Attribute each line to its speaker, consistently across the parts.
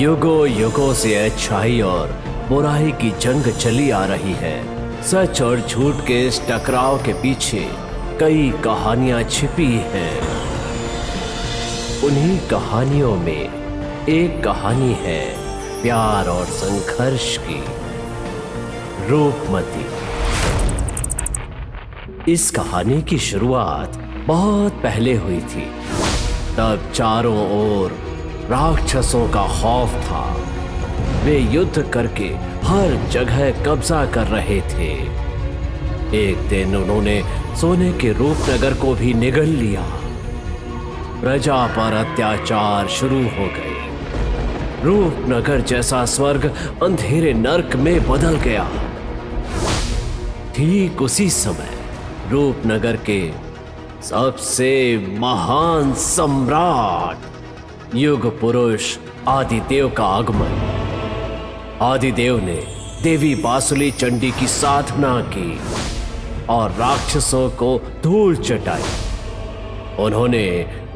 Speaker 1: युगों युगों से अच्छाई और बुराई की जंग चली आ रही है। सच और झूठ के इस टकराव के पीछे कई कहानियां छिपी हैं। उन्हीं कहानियों में एक कहानी है प्यार और संघर्ष की, रूपमती। इस कहानी की शुरुआत बहुत पहले हुई थी। तब चारों ओर राक्षसों का खौफ था। वे युद्ध करके हर जगह कब्जा कर रहे थे। एक दिन उन्होंने सोने के रूपनगर को भी निगल लिया। प्रजा पर अत्याचार शुरू हो गए। रूपनगर जैसा स्वर्ग अंधेरे नर्क में बदल गया। ठीक उसी समय रूपनगर के सबसे महान सम्राट युग पुरुष आदिदेव का आगमन। आदिदेव ने देवी बासुली चंडी की साधना की और राक्षसों को धूल चटाई। उन्होंने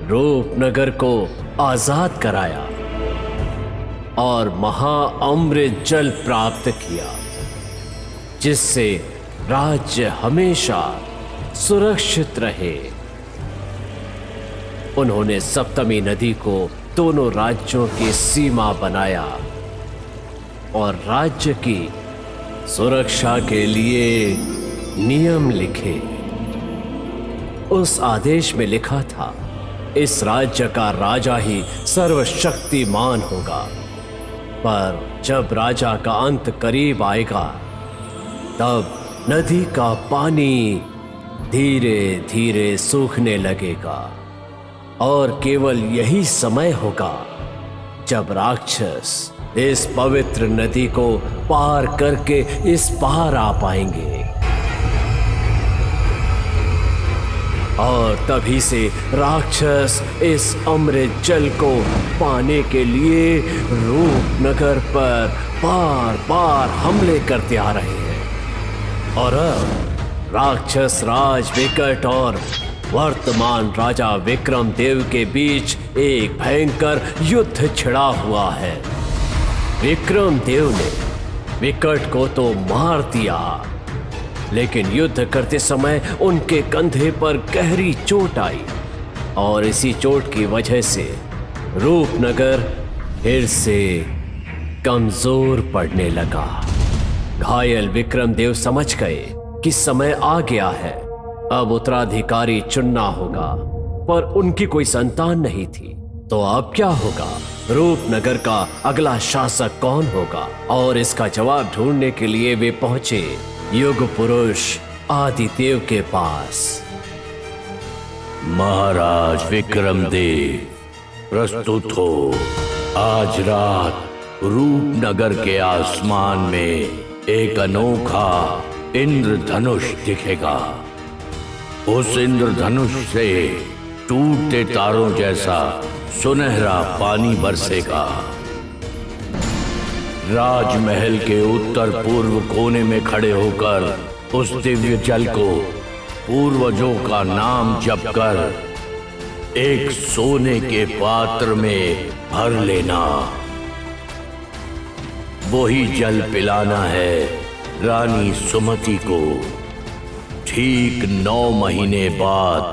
Speaker 1: रूपनगर को आजाद कराया और महाअमृत जल प्राप्त किया, जिससे राज्य हमेशा सुरक्षित रहे। उन्होंने सप्तमी नदी को दोनों राज्यों की सीमा बनाया और राज्य की सुरक्षा के लिए नियम लिखे। उस आदेश में लिखा था, इस राज्य का राजा ही सर्वशक्तिमान होगा। पर जब राजा का अंत करीब आएगा, तब नदी का पानी धीरे धीरे सूखने लगेगा और केवल यही समय होगा जब राक्षस इस पवित्र नदी को पार करके इस पार आ पाएंगे। और तभी से राक्षस इस अमृत जल को पाने के लिए रूपनगर पर बार बार हमले करते आ रहे हैं। और अब राक्षस राज विकट और वर्तमान राजा विक्रम देव के बीच एक भयंकर युद्ध छिड़ा हुआ है। विक्रम देव ने विकट को तो मार दिया, लेकिन युद्ध करते समय उनके कंधे पर गहरी चोट आई और इसी चोट की वजह से रूपनगर फिर से कमजोर पड़ने लगा। घायल विक्रम देव समझ गए कि समय आ गया है, अब उत्तराधिकारी चुनना होगा। पर उनकी कोई संतान नहीं थी, तो अब क्या होगा? रूपनगर का अगला शासक कौन होगा? और इसका जवाब ढूंढने के लिए वे पहुंचे युग पुरुष आदिदेव के पास।
Speaker 2: महाराज विक्रमदेव, प्रस्तुत हो। आज रात रूपनगर के आसमान में एक अनोखा इंद्रधनुष दिखेगा। उस इंद्रधनुष से टूटते तारों जैसा सुनहरा पानी बरसेगा। राजमहल के उत्तर पूर्व कोने में खड़े होकर उस दिव्य जल को पूर्वजों का नाम जप कर एक सोने के पात्र में भर लेना। वही जल पिलाना है रानी सुमति को। ठीक 9 महीने बाद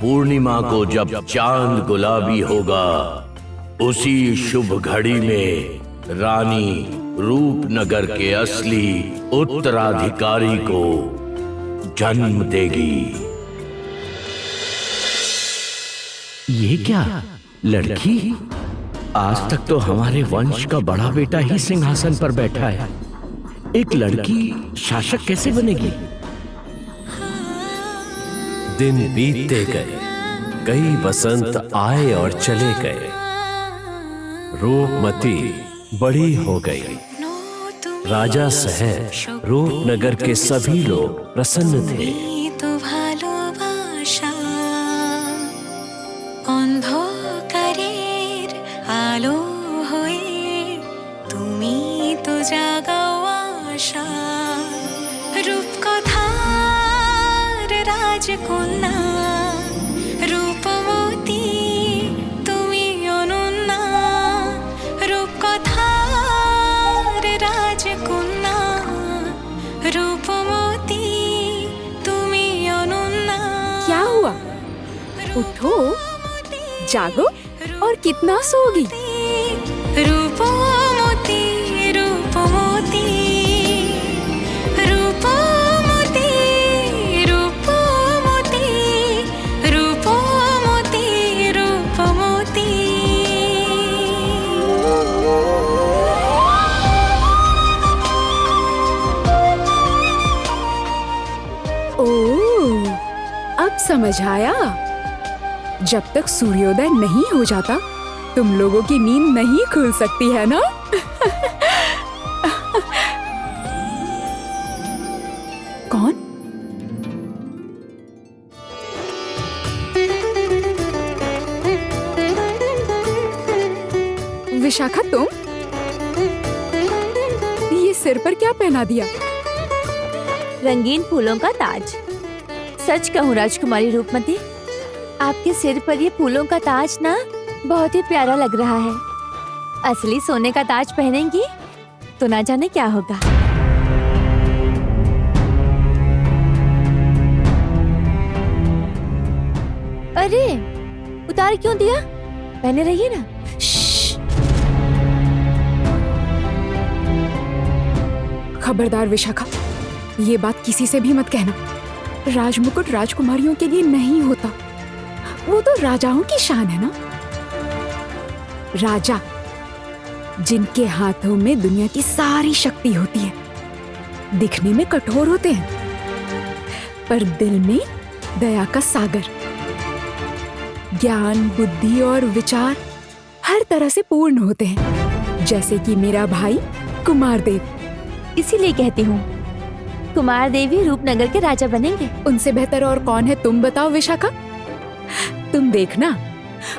Speaker 2: पूर्णिमा को जब चांद गुलाबी होगा, उसी शुभ घड़ी में रानी रूपनगर के असली उत्तराधिकारी को जन्म देगी।
Speaker 3: ये क्या लड़की? आज तक तो हमारे वंश का बड़ा बेटा ही सिंहासन पर बैठा है। एक लड़की शासक कैसे बनेगी?
Speaker 1: दिन बीतते गए, कई बसंत आए और चले गए। रूपमती बड़ी हो गई। राजा सहित रूपनगर के सभी लोग प्रसन्न थे।
Speaker 4: আলো হয়ে তুমি তো জাগাও আশা। রূপকথার রাজকন্যা রূপমতী তুমি অনন্যা। রূপ
Speaker 5: उठो, जागो और कितना सोगी।
Speaker 4: रूपो मोती, रूपो मोती, रूपो मोती, रूपो मोती, रूपो मोती, रूपो मोती।
Speaker 5: ओह, अब समझ आया। जब तक सूर्योदय नहीं हो जाता तुम लोगों की नींद नहीं खुल सकती है ना? कौन? विशाखा, तुम ये सिर पर क्या पहना दिया?
Speaker 6: रंगीन फूलों का ताज। सच कहूँ राजकुमारी रूपमती, आपके सिर पर ये फूलों का ताज ना बहुत ही प्यारा लग रहा है। असली सोने का ताज पहनेंगी तो ना जाने क्या होगा। अरे, उतार क्यों दिया? पहने रहिए ना।
Speaker 5: खबरदार विशाखा, ये बात किसी से भी मत कहना। राजमुकुट राजकुमारियों के लिए नहीं होता, वो तो राजाओं की शान है ना। राजा जिनके हाथों में दुनिया की सारी शक्ति होती है, दिखने में कठोर होते हैं पर दिल में दया का सागर, ज्ञान, बुद्धि और विचार हर तरह से पूर्ण होते हैं, जैसे कि मेरा भाई कुमारदेव।
Speaker 6: इसीलिए कहती हूँ कुमार देवी रूपनगर के राजा बनेंगे।
Speaker 5: उनसे बेहतर और कौन है, तुम बताओ विशाखा। तुम देखना,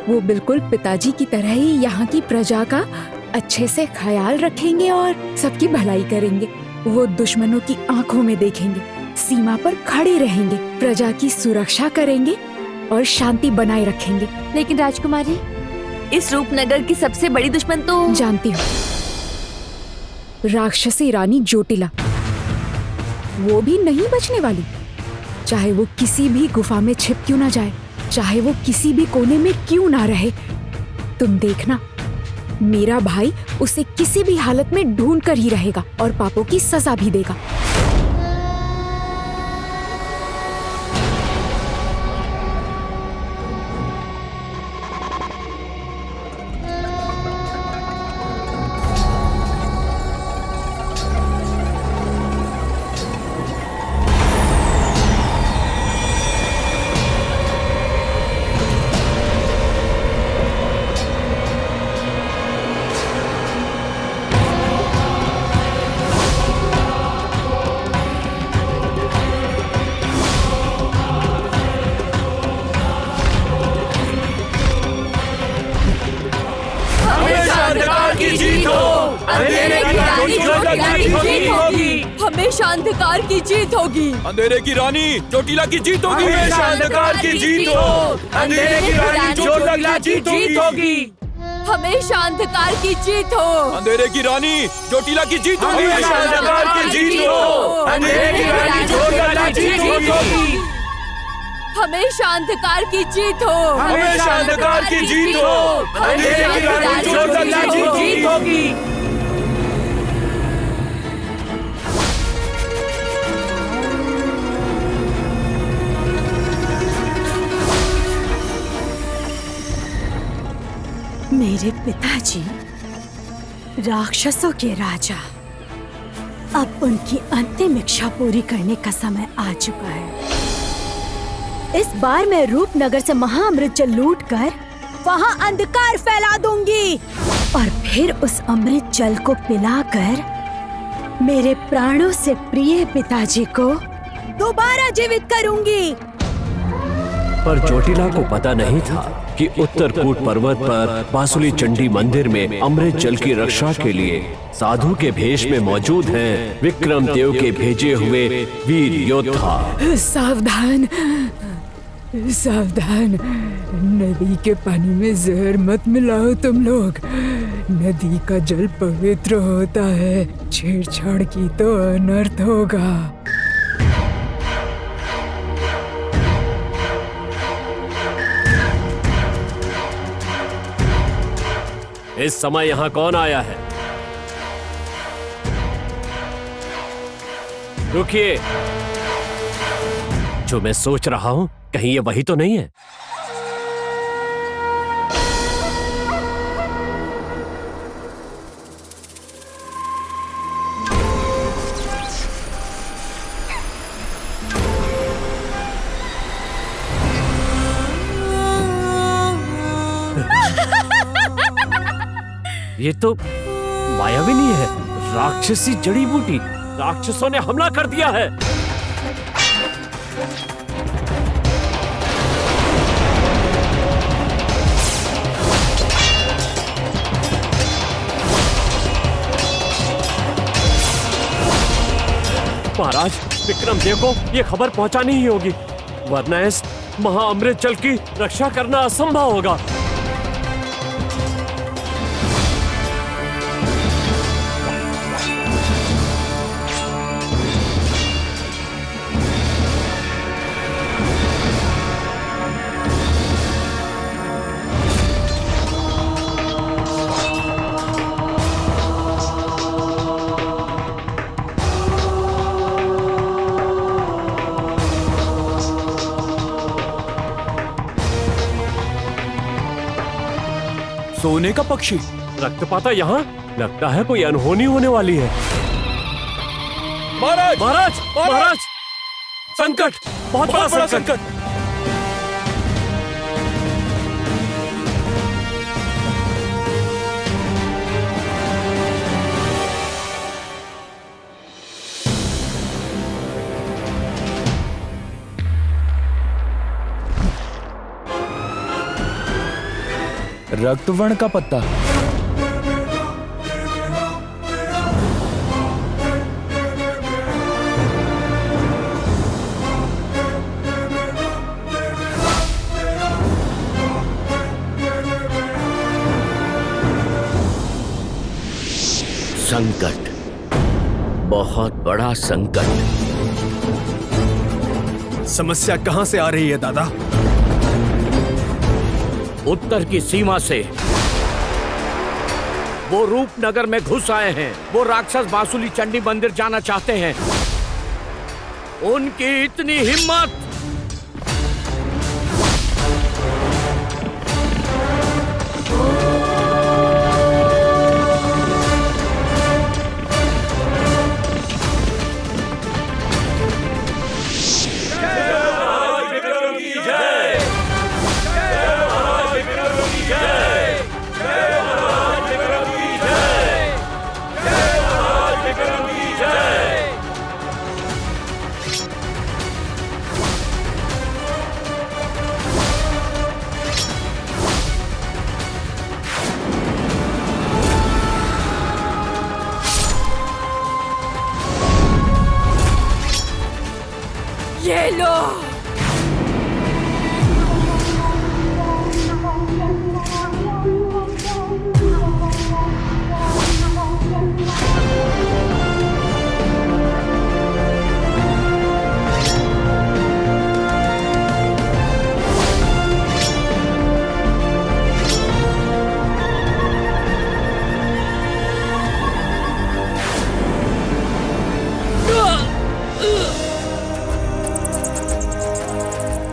Speaker 5: वो बिल्कुल पिताजी की तरह ही यहाँ की प्रजा का अच्छे से ख्याल रखेंगे और सबकी भलाई करेंगे। वो दुश्मनों की आंखों में देखेंगे, सीमा पर खड़े रहेंगे, प्रजा की सुरक्षा करेंगे और शांति बनाए रखेंगे।
Speaker 6: लेकिन राजकुमारी, इस रूपनगर की सबसे बड़ी दुश्मन तो
Speaker 5: जानती हूँ, राक्षसी रानी जोटिला। वो भी नहीं बचने वाली, चाहे वो किसी भी गुफा में छिप क्यों ना जाए, चाहे वो किसी भी कोने में क्यों ना रहे। तुम देखना, मेरा भाई उसे किसी भी हालत में ढूंढ कर ही रहेगा और पापों की सजा भी देगा।
Speaker 6: हमेशा अंधकार की जीत होगी।
Speaker 7: अंधेरे की रानी चोटिला की जीत होगी।
Speaker 3: हमेशा अंधकार की जीत हो, अंधेरे की रानी चोटिला की जीत होगी।
Speaker 6: हमेशा अंधकार की जीत हो,
Speaker 7: अंधेरे की रानी चोटिला की जीत होगी।
Speaker 3: हमेशा अंधकार की जीत हो, अंधेरे की रानी चोटिला की जीत होगी।
Speaker 6: हमेशा अंधकार की जीत हो,
Speaker 3: हमेशा अंधकार की जीत हो, अंधेरे की रानी चोटिला की जीत होगी।
Speaker 8: मेरे पिताजी राक्षसों के राजा, अब उनकी अंतिम इच्छा पूरी करने का समय आ चुका है। इस बार मैं रूपनगर से महाअमृत जल लूटकर वहां अंधकार फैला दूंगी और फिर उस अमृत जल को पिलाकर मेरे प्राणों से प्रिय पिताजी को दोबारा जीवित करूंगी।
Speaker 1: पर चोटिला को पता नहीं था कि उत्तरकूट पर्वत पर बासुली चंडी मंदिर में अमृत जल की रक्षा के लिए साधु के भेष में मौजूद हैं विक्रम देव के भेजे हुए वीर योद्धा।
Speaker 5: सावधान, सावधान, नदी के पानी में जहर मत मिलाओ तुम लोग। नदी का जल पवित्र होता है, छेड़छाड़ की तो अनर्थ होगा।
Speaker 1: इस समय यहाँ कौन आया है? रुकिए, जो मैं सोच रहा हूं कहीं ये वही तो नहीं है? ये तो मायाविनी है, राक्षसी जड़ी बूटी। राक्षसों ने हमला कर दिया है। महाराज, विक्रमदेव को ये खबर पहुंचानी ही होगी, वरना इस महाअमृत जल की रक्षा करना असंभव होगा।
Speaker 7: सोने का पक्षी।
Speaker 1: रक्तपाता यहाँ, लगता है कोई अनहोनी होने वाली है।
Speaker 7: महाराज
Speaker 1: महाराज, महाराज, संकट, बहुत बड़ा संकट।
Speaker 7: रक्तवर्ण का पत्ता।
Speaker 3: संकट, बहुत बड़ा संकट।
Speaker 1: समस्या कहां से आ रही है दादा?
Speaker 3: उत्तर की सीमा से वो रूपनगर में घुस आए हैं। वो राक्षस बांसुली चंडी मंदिर जाना चाहते हैं। उनकी इतनी हिम्मत!
Speaker 5: ये लो।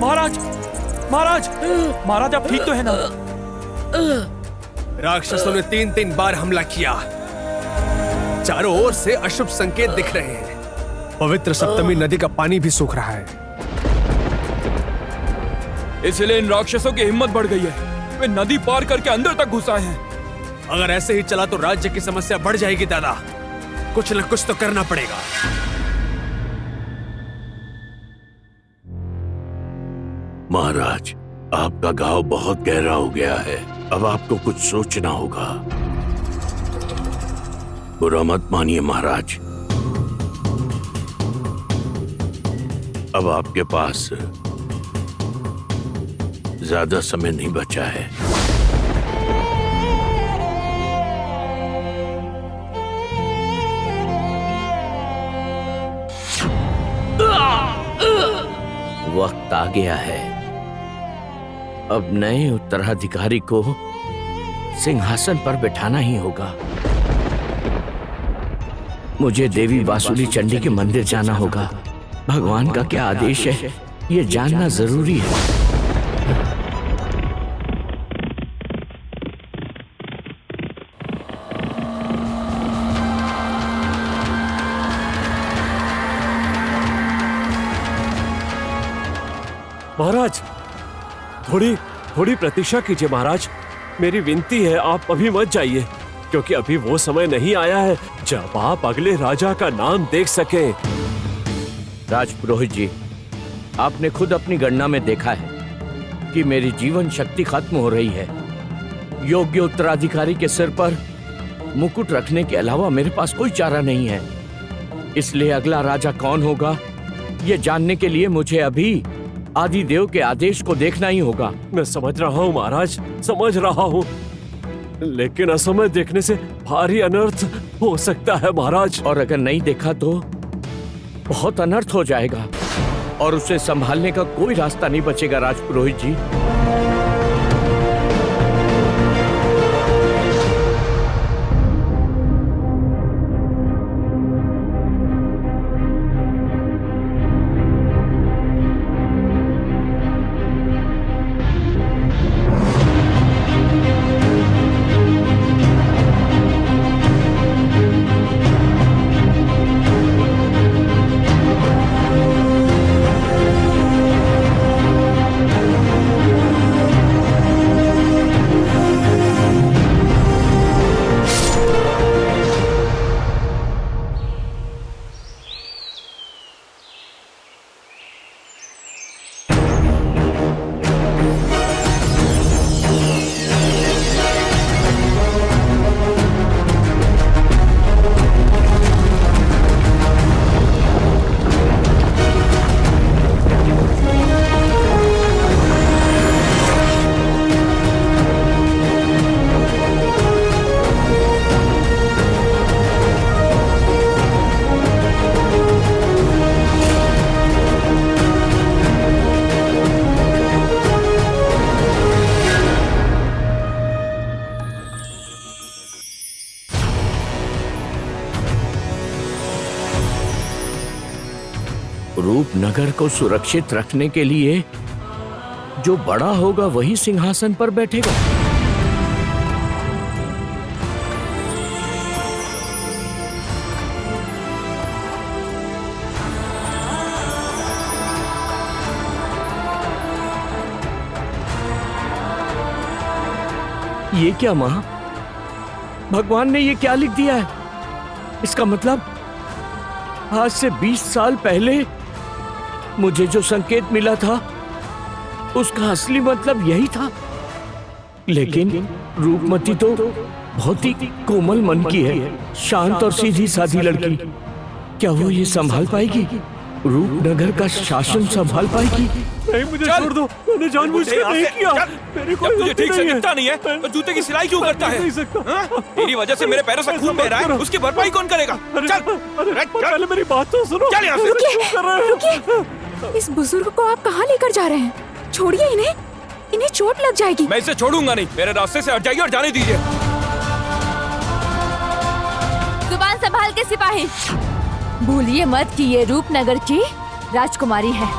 Speaker 7: महाराज, महाराज, महाराज आप ठीक तो है ना?
Speaker 1: राक्षसों ने 3 बार हमला किया। चारों ओर से अशुभ संकेत दिख रहे हैं। पवित्र सप्तमी नदी का पानी भी सूख रहा है।
Speaker 7: इसलिए इन राक्षसों की हिम्मत बढ़ गई है। वे नदी पार करके अंदर तक घुस आए हैं।
Speaker 1: अगर ऐसे ही चला तो राज्य की समस्या बढ़ जाएगी दादा। कुछ न कुछ तो करना पड़ेगा।
Speaker 2: महाराज, आपका घाव बहुत गहरा हो गया है। अब आपको कुछ सोचना होगा। बुरा मत मानिए महाराज। अब आपके पास ज्यादा समय नहीं बचा है।
Speaker 3: वक्त आ गया है। अब नए उत्तराधिकारी को सिंहासन पर बिठाना ही होगा। मुझे देवी बासुली चंडी के मंदिर जाना होगा। भगवान का क्या आदेश है ये जानना जरूरी है।
Speaker 1: महाराज, थोड़ी प्रतीक्षा कीजिए महाराज। मेरी विनती है, आप अभी मत जाइए, क्योंकि अभी वो समय नहीं आया है जब आप अगले राजा का नाम देख सकें।
Speaker 3: राजपुरोहित जी, आपने खुद अपनी गणना में देखा है कि मेरी जीवन शक्ति खत्म हो रही है। योग्य उत्तराधिकारी के सिर पर मुकुट रखने के अलावा मेरे पास कोई चारा नहीं है। इसलिए अगला राजा कौन होगा ये जानने के लिए मुझे अभी आदिदेव के आदेश को देखना ही होगा।
Speaker 1: मैं समझ रहा हूँ महाराज, समझ रहा हूँ, लेकिन असमय देखने से भारी अनर्थ हो सकता है महाराज।
Speaker 3: और अगर नहीं देखा तो बहुत अनर्थ हो जाएगा और उसे संभालने का कोई रास्ता नहीं बचेगा। राजपुरोहित जी, रूपनगर को सुरक्षित रखने के लिए जो बड़ा होगा वही सिंहासन पर बैठेगा। ये क्या मां? भगवान ने ये क्या लिख दिया है? इसका मतलब आज से 20 साल पहले मुझे जो संकेत मिला था उसका असली मतलब यही था। लेकिन रूपमती तो बहुत ही कोमल मन की है, शांत और सीधी साधी लड़की। क्या वो ये संभाल पाएगी? रूपनगर का शासन संभाल पाएगी?
Speaker 1: नहीं, मुझे छोड़ दो, मैंने जानबूझकर नहीं किया। मेरी कोई
Speaker 7: तुझे
Speaker 1: गलती
Speaker 7: ठीक से
Speaker 1: नहीं
Speaker 7: दिखता नहीं है तो जूते की सिलाई क्यों करता है?
Speaker 1: नहीं सकता।
Speaker 7: हाँ? तेरी वजह से मेरे पैरों से खून बह रहा है, उसकी भरपाई कौन करेगा? चल,
Speaker 1: पहले मेरी बात तो सुनो।
Speaker 7: चल यहाँ से।
Speaker 5: रुकिए, इस बुजुर्ग को आप कहाँ लेकर जा रहे हैं? छोड़िए इन्हें, इन्हें चोट लग जाएगी।
Speaker 7: मैं इसे छोड़ूंगा नहीं, मेरे रास्ते से हट जाइए और जाने दीजिए।
Speaker 6: जुबान संभाल के सिपाही, भूलिए मत कि ये रूपनगर की राजकुमारी है।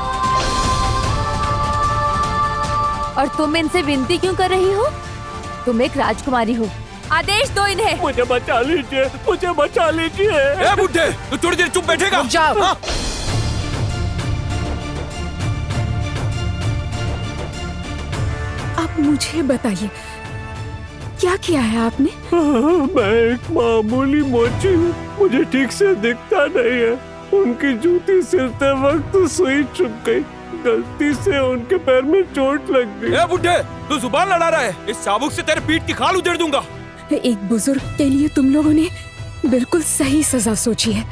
Speaker 6: और तुम इनसे विनती क्यों कर रही हो? तुम एक राजकुमारी हो, आदेश दो इन्हें।
Speaker 1: मुझे बचा लीजिए, मुझे बचा लीजिए।
Speaker 7: ए बुड्ढे, तू थोड़ी देर चुप बैठेगा?
Speaker 5: जाओ।
Speaker 7: हाँ?
Speaker 5: आप मुझे बताइए, क्या किया है आपने?
Speaker 1: मैं एक मामूली मोची हूँ, मुझे ठीक से दिखता नहीं है। उनकी जूती सिलते वक्त सुई चुभ गई, गलती से उनके पैर में चोट लग गई।
Speaker 7: ए बुड्ढे, तू जुबान लड़ा रहा है, इस चाबुक से तेरे पीठ की खाल उधेड़ दूंगा।
Speaker 5: एक बुजुर्ग के लिए तुम लोगों ने बिल्कुल सही सजा सोची है।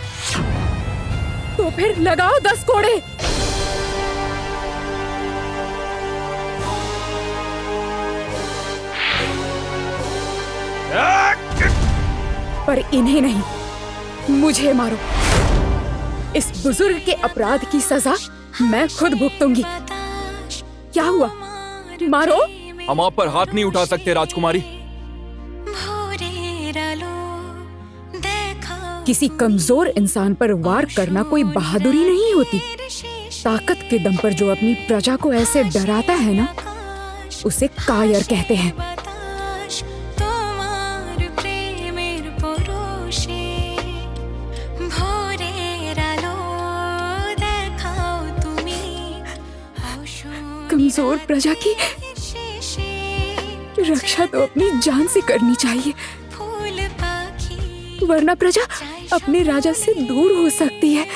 Speaker 5: तो फिर लगाओ 10 कोड़े। पर इन्हें नहीं, मुझे मारो। इस बुजुर्ग के अपराध की सजा मैं खुद भुगतूंगी। क्या हुआ? मारो।
Speaker 7: हम आप पर हाथ नहीं उठा सकते राजकुमारी,
Speaker 5: किसी कमजोर इंसान पर वार करना कोई बहादुरी नहीं होती। ताकत के दम पर जो अपनी प्रजा को ऐसे डराता है ना, उसे कायर कहते हैं। कमजोर प्रजा की रक्षा तो अपनी जान से करनी चाहिए, वरना प्रजा अपने राजा से दूर हो सकती है।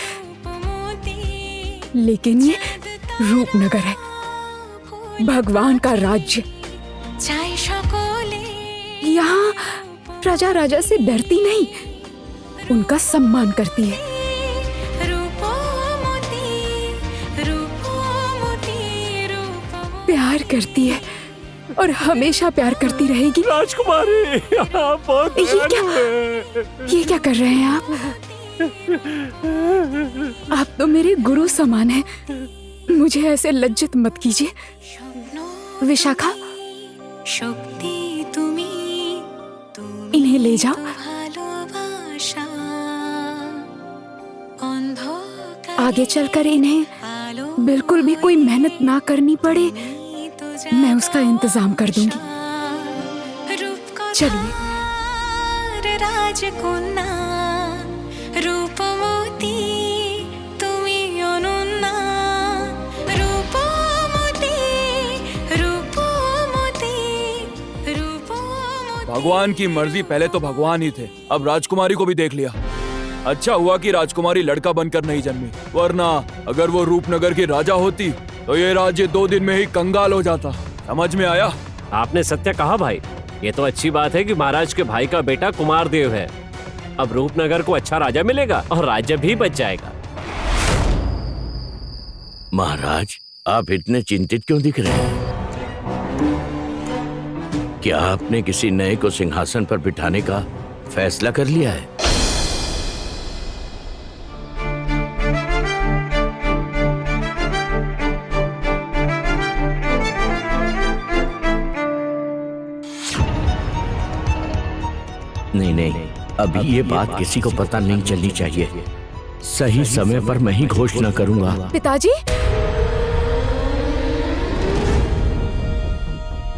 Speaker 5: लेकिन ये रूपनगर है, भगवान का राज्य। यहाँ प्रजा राजा से डरती नहीं, उनका सम्मान करती है। प्यार करती है और हमेशा प्यार करती रहेगी।
Speaker 1: राजकुमारी, आप बहुत
Speaker 5: ये क्या कर रहे हैं आप तो मेरे गुरु समान हैं। मुझे ऐसे लज्जित मत कीजिए। विशाखा, इन्हें ले जाओ। आगे चलकर इन्हें बिल्कुल भी कोई मेहनत ना करनी पड़े, मैं उसका इंतजाम कर दूंगी। चलिए।
Speaker 4: राजकन्या रूपमती तुमी अनुन्ना, रूपमती रूपमती रूपमती।
Speaker 7: भगवान की मर्जी, पहले तो भगवान ही थे, अब राजकुमारी को भी देख लिया। अच्छा हुआ कि राजकुमारी लड़का बनकर नहीं जन्मी, वरना अगर वो रूपनगर की राजा होती तो ये राज्य 2 दिन में ही कंगाल हो जाता। समझ में आया?
Speaker 1: आपने सत्य कहा भाई। ये तो अच्छी बात है कि महाराज के भाई का बेटा कुमारदेव है। अब रूपनगर को अच्छा राजा मिलेगा और राज्य भी बच जाएगा।
Speaker 2: महाराज, आप इतने चिंतित क्यों दिख रहे हैं? क्या आपने किसी नए को सिंहासन पर बिठाने का फैसला कर लिया है? नहीं, अभी ये बात किसी को पता नहीं चलनी चाहिए। सही समय पर मैं ही घोषणा करूंगा।
Speaker 5: पिताजी,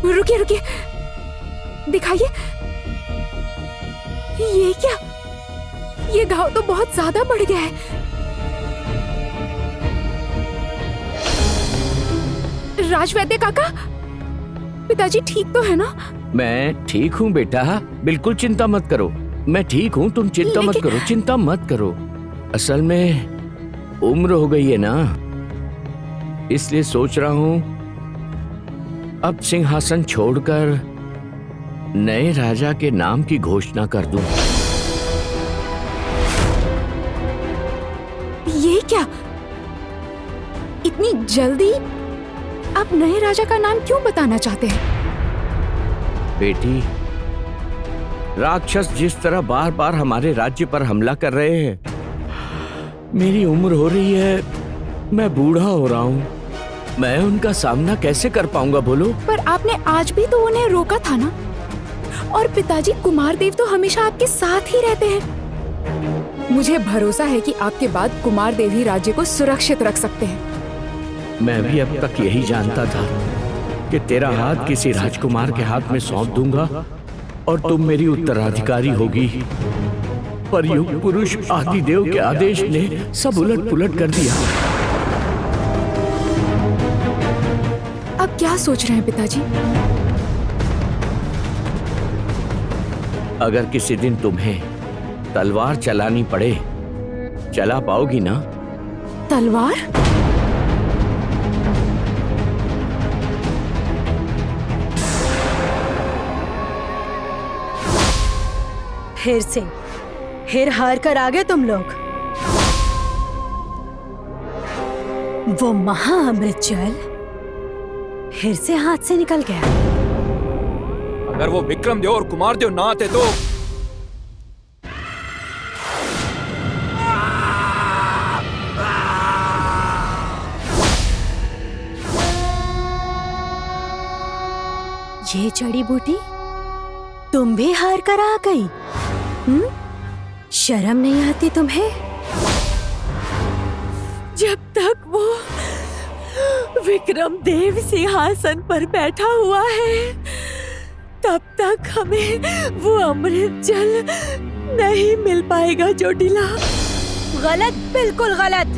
Speaker 5: रुकिए रुकिए, दिखाइए। ये क्या? ये घाव तो बहुत ज्यादा बढ़ गया है। राजवैद्य काका, पिताजी ठीक तो है ना?
Speaker 2: मैं ठीक हूँ बेटा, बिल्कुल चिंता मत करो। मैं ठीक हूँ, तुम चिंता मत करो, चिंता मत करो। असल में उम्र हो गई है ना, इसलिए सोच रहा हूँ अब सिंहासन छोड़कर नए राजा के नाम की घोषणा कर दूं।
Speaker 5: ये क्या? इतनी जल्दी आप नए राजा का नाम क्यों बताना चाहते हैं?
Speaker 2: बेटी, राक्षस जिस तरह बार बार हमारे राज्य पर हमला कर रहे हैं, मेरी उम्र हो रही है, मैं बूढ़ा हो रहा हूँ, मैं उनका सामना कैसे कर पाऊंगा बोलो?
Speaker 5: पर आपने आज भी तो उन्हें रोका था ना। और पिताजी, कुमारदेव तो हमेशा आपके साथ ही रहते हैं। मुझे भरोसा है कि आपके बाद कुमारदेव ही राज्य को सुरक्षित रख सकते हैं।
Speaker 2: मैं भी अब तक यही जानता था कि तेरा हाथ किसी राजकुमार के हाथ में सौंप दूंगा और तुम मेरी उत्तराधिकारी होगी। पर युग पुरुष आदिदेव के आदेश ने सब उलट पुलट कर दिया।
Speaker 5: अब क्या सोच रहे हैं पिताजी?
Speaker 2: अगर किसी दिन तुम्हें तलवार चलानी पड़े, चला पाओगी ना?
Speaker 5: तलवार?
Speaker 8: फिर हार कर आ गए तुम लोग। वो महाअमृत जल फिर से हाथ से निकल गया।
Speaker 7: अगर वो विक्रमदेव और कुमारदेव ना आते तो
Speaker 8: ये जड़ी बूटी तुम भी हार कर आ गई। शर्म नहीं आती तुम्हें?
Speaker 6: जब तक वो विक्रम देव सिंहासन पर बैठा हुआ है, तब तक हमें वो अमृत जल नहीं मिल पाएगा चोटिला।
Speaker 8: गलत, बिल्कुल गलत।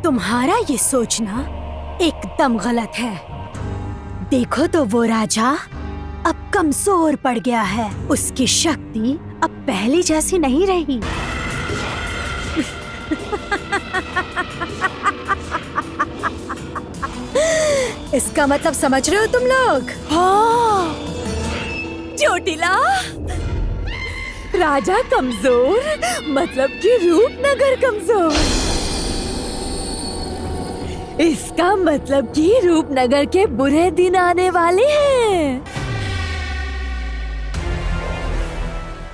Speaker 8: तुम्हारा ये सोचना एकदम गलत है। देखो तो वो राजा अब कमजोर पड़ गया है, उसकी शक्ति अब पहले जैसी नहीं रही। इसका मतलब समझ रहे हो तुम लोग?
Speaker 6: हाँ, चोटिला, राजा कमजोर मतलब कि रूपनगर कमजोर। इसका मतलब कि रूपनगर के बुरे दिन आने वाले हैं।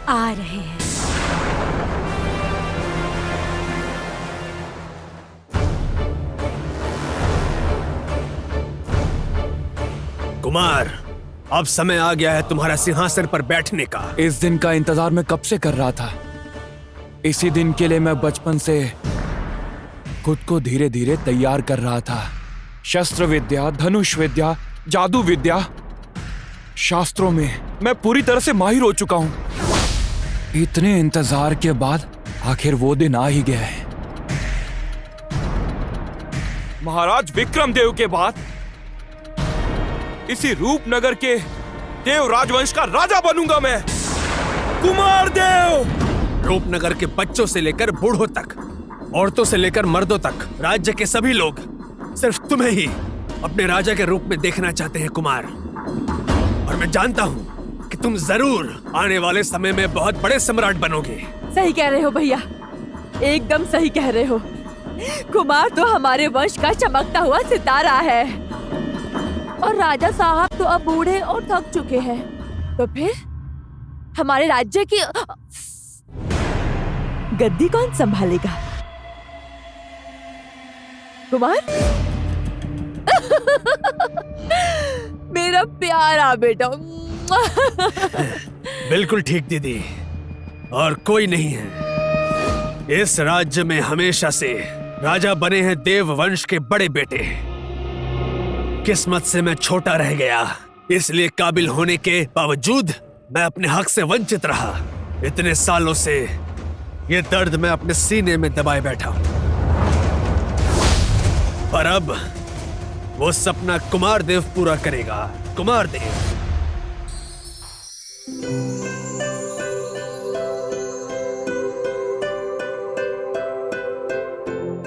Speaker 8: आ रहे हैं।
Speaker 1: कुमार, अब समय आ गया है तुम्हारा सिंहासन पर बैठने का।
Speaker 7: इस दिन का इंतजार मैं कब से कर रहा था। इसी दिन के लिए मैं बचपन से खुद को धीरे धीरे तैयार कर रहा था। शस्त्र विद्या, धनुष विद्या, जादू विद्या, शास्त्रों में मैं पूरी तरह से माहिर हो चुका हूं। इतने इंतजार के बाद आखिर वो दिन आ ही गया है। महाराज विक्रम देव के बाद इसी रूपनगर के देव राजवंश का राजा बनूंगा मैं, कुमार देव।
Speaker 1: रूपनगर के बच्चों से लेकर बूढ़ों तक, औरतों से लेकर मर्दों तक, राज्य के सभी लोग सिर्फ तुम्हें ही अपने राजा के रूप में देखना चाहते हैं कुमार। और मैं जानता हूँ कि तुम जरूर आने वाले समय में बहुत बड़े सम्राट बनोगे।
Speaker 6: सही कह रहे हो भैया, एकदम सही कह रहे हो। कुमार तो हमारे वंश का चमकता हुआ सितारा है, और राजा साहब तो अब बूढ़े और थक चुके हैं। तो फिर हमारे राज्य की गद्दी कौन संभालेगा? कुमार? मेरा प्यारा बेटा।
Speaker 1: बिल्कुल ठीक दीदी, और कोई नहीं है। इस राज्य में हमेशा से राजा बने हैं देव वंश के बड़े बेटे। किस्मत से मैं छोटा रह गया, इसलिए काबिल होने के बावजूद मैं अपने हक से वंचित रहा। इतने सालों से ये दर्द मैं अपने सीने में दबाए बैठा हूं। पर अब वो सपना कुमार देव पूरा करेगा। कुमार देव।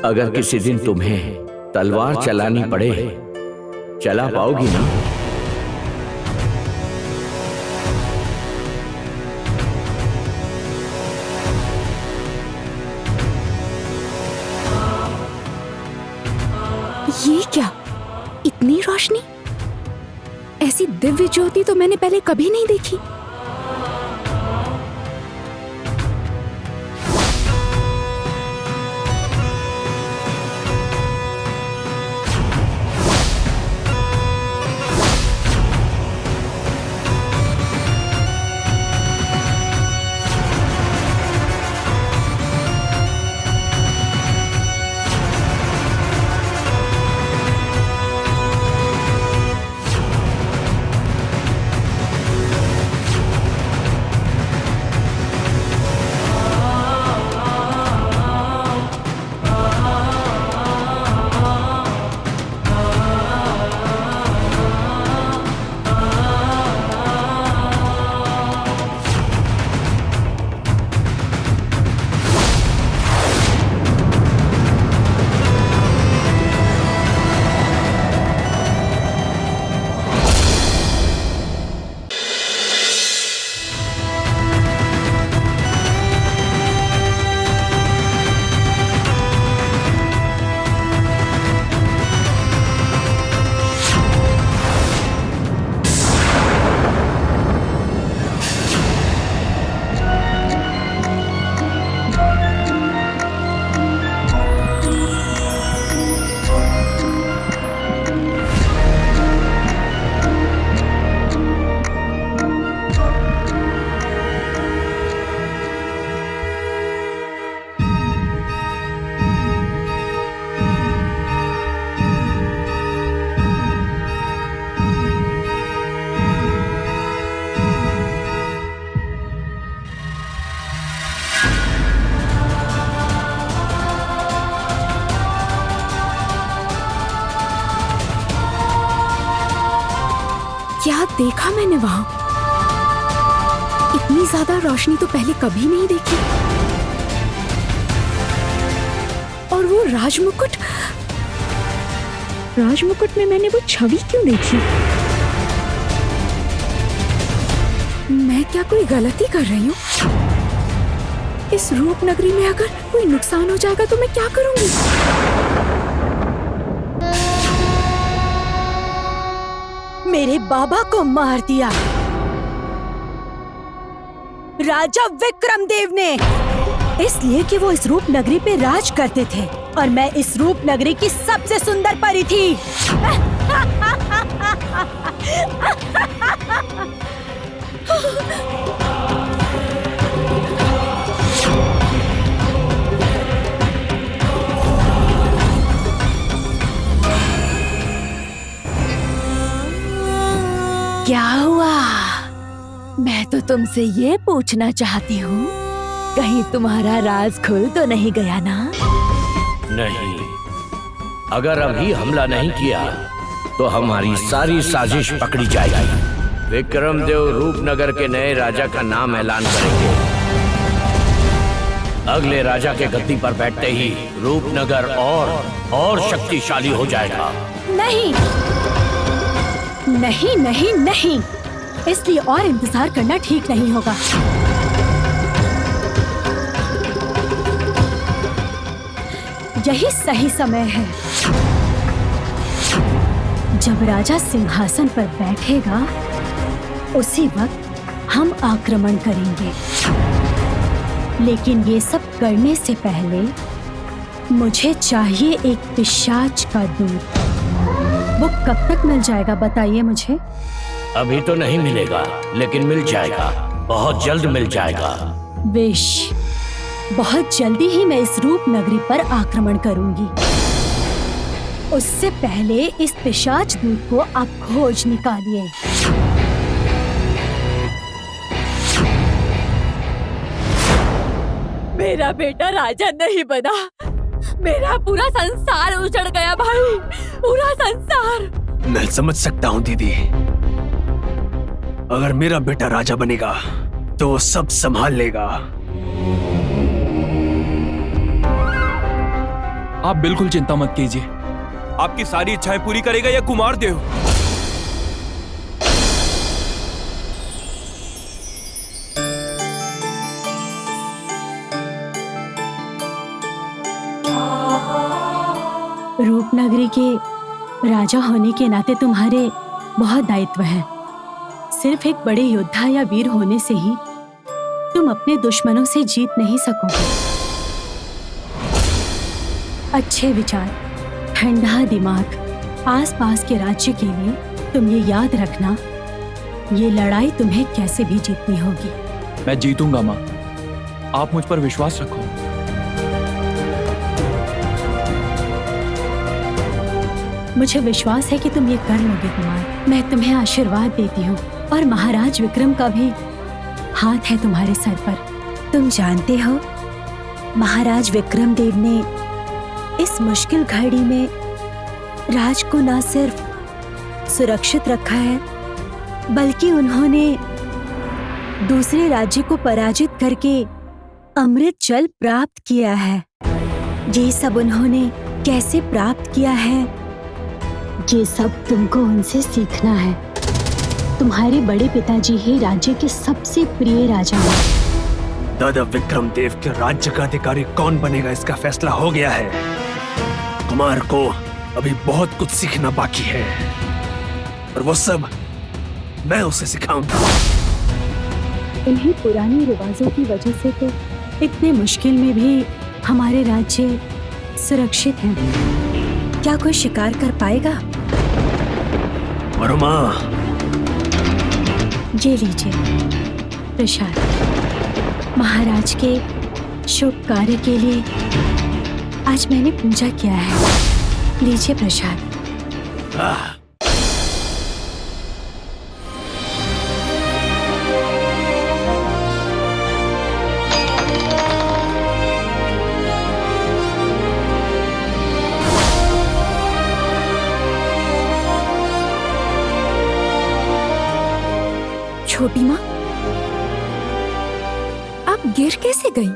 Speaker 2: अगर किसी दिन तुम्हें तलवार चलानी पड़े, चला पाओगी ना?
Speaker 5: ये क्या, इतनी रोशनी? ऐसी दिव्य ज्योति तो मैंने पहले कभी नहीं देखी। देखा मैंने वहां। इतनी ज्यादा रोशनी तो पहले कभी नहीं देखी। और वो राजमुकुट में मैंने वो छवि क्यों देखी? मैं क्या कोई गलती कर रही हूँ? इस रूपनगरी में अगर कोई नुकसान हो जाएगा तो मैं क्या करूंगी?
Speaker 8: मेरे बाबा को मार दिया राजा विक्रमदेव ने, इसलिए कि वो इस रूपनगरी पे राज करते थे और मैं इस रूपनगरी की सबसे सुंदर परी थी।
Speaker 6: क्या हुआ? मैं तो तुमसे ये पूछना चाहती हूँ, कहीं तुम्हारा राज खुल तो नहीं गया ना?
Speaker 2: नहीं, अगर अभी हमला नहीं किया तो हमारी सारी साजिश पकड़ी जाएगी। विक्रमदेव रूपनगर के नए राजा का नाम ऐलान करेंगे। अगले राजा के गद्दी पर बैठते ही रूपनगर और शक्तिशाली हो जाएगा।
Speaker 8: नहीं नहीं नहीं नहीं, इसलिए और इंतजार करना ठीक नहीं होगा। यही सही समय है। जब राजा सिंहासन पर बैठेगा उसी वक्त हम आक्रमण करेंगे। लेकिन ये सब करने से पहले मुझे चाहिए एक पिशाच का दूध। वो कब तक मिल जाएगा बताइए मुझे?
Speaker 2: अभी तो नहीं मिलेगा, लेकिन मिल जाएगा, बहुत जल्द मिल जाएगा।
Speaker 8: विश, बहुत जल्दी ही मैं इस रूपनगरी पर आक्रमण करूंगी। उससे पहले इस पिशाच दूध को आप खोज निकालिए।
Speaker 6: मेरा बेटा राजा नहीं बना, मेरा पूरा संसार उजड़ गया भाई, पूरा संसार।
Speaker 1: मैं समझ सकता हूँ दीदी, अगर मेरा बेटा राजा बनेगा तो वो सब संभाल लेगा।
Speaker 7: आप बिल्कुल चिंता मत कीजिए, आपकी सारी इच्छाएं पूरी करेगा यह कुमारदेव।
Speaker 8: रूपनगरी के राजा होने के नाते तुम्हारे बहुत दायित्व है। सिर्फ एक बड़े योद्धा या वीर होने से ही तुम अपने दुश्मनों से जीत नहीं सकोगे। अच्छे विचार, ठंडा दिमाग, आसपास के राज्य के लिए तुम ये याद रखना, ये लड़ाई तुम्हें कैसे भी जीतनी होगी।
Speaker 7: मैं जीतूंगा माँ, आप मुझ पर विश्वास रखो।
Speaker 8: मुझे विश्वास है कि तुम ये कर लोगे कुमार। मैं तुम्हें आशीर्वाद देती हूँ और महाराज विक्रम का भी हाथ है तुम्हारे सर पर। तुम जानते हो, महाराज विक्रमदेव ने इस मुश्किल घड़ी में राज को न सिर्फ सुरक्षित रखा है, बल्कि उन्होंने दूसरे राज्य को पराजित करके अमृत जल प्राप्त किया है। ये सब उन्होंने कैसे प्राप्त किया है, ये सब तुमको उनसे सीखना है। तुम्हारे बड़े पिताजी ही राज्य के सबसे प्रिय राजा हैं।
Speaker 1: दादा विक्रमदेव के राज्य का अधिकारी कौन बनेगा इसका फैसला हो गया है। कुमार को अभी बहुत कुछ सीखना बाकी है और वो सब मैं उसे सिखाऊंगा।
Speaker 8: इन्हीं पुरानी रिवाजों की वजह से तो इतने मुश्किल में भी हमारे राज्य सुरक्षित हैं। क्या कोई शिकार कर पाएगा?
Speaker 1: वर्मा,
Speaker 8: ये लीजिए प्रसाद। महाराज के शुभ कार्य के लिए आज मैंने पूजा किया है। लीजिए प्रसाद।
Speaker 5: छोटी माँ, आप गिर कैसे गई?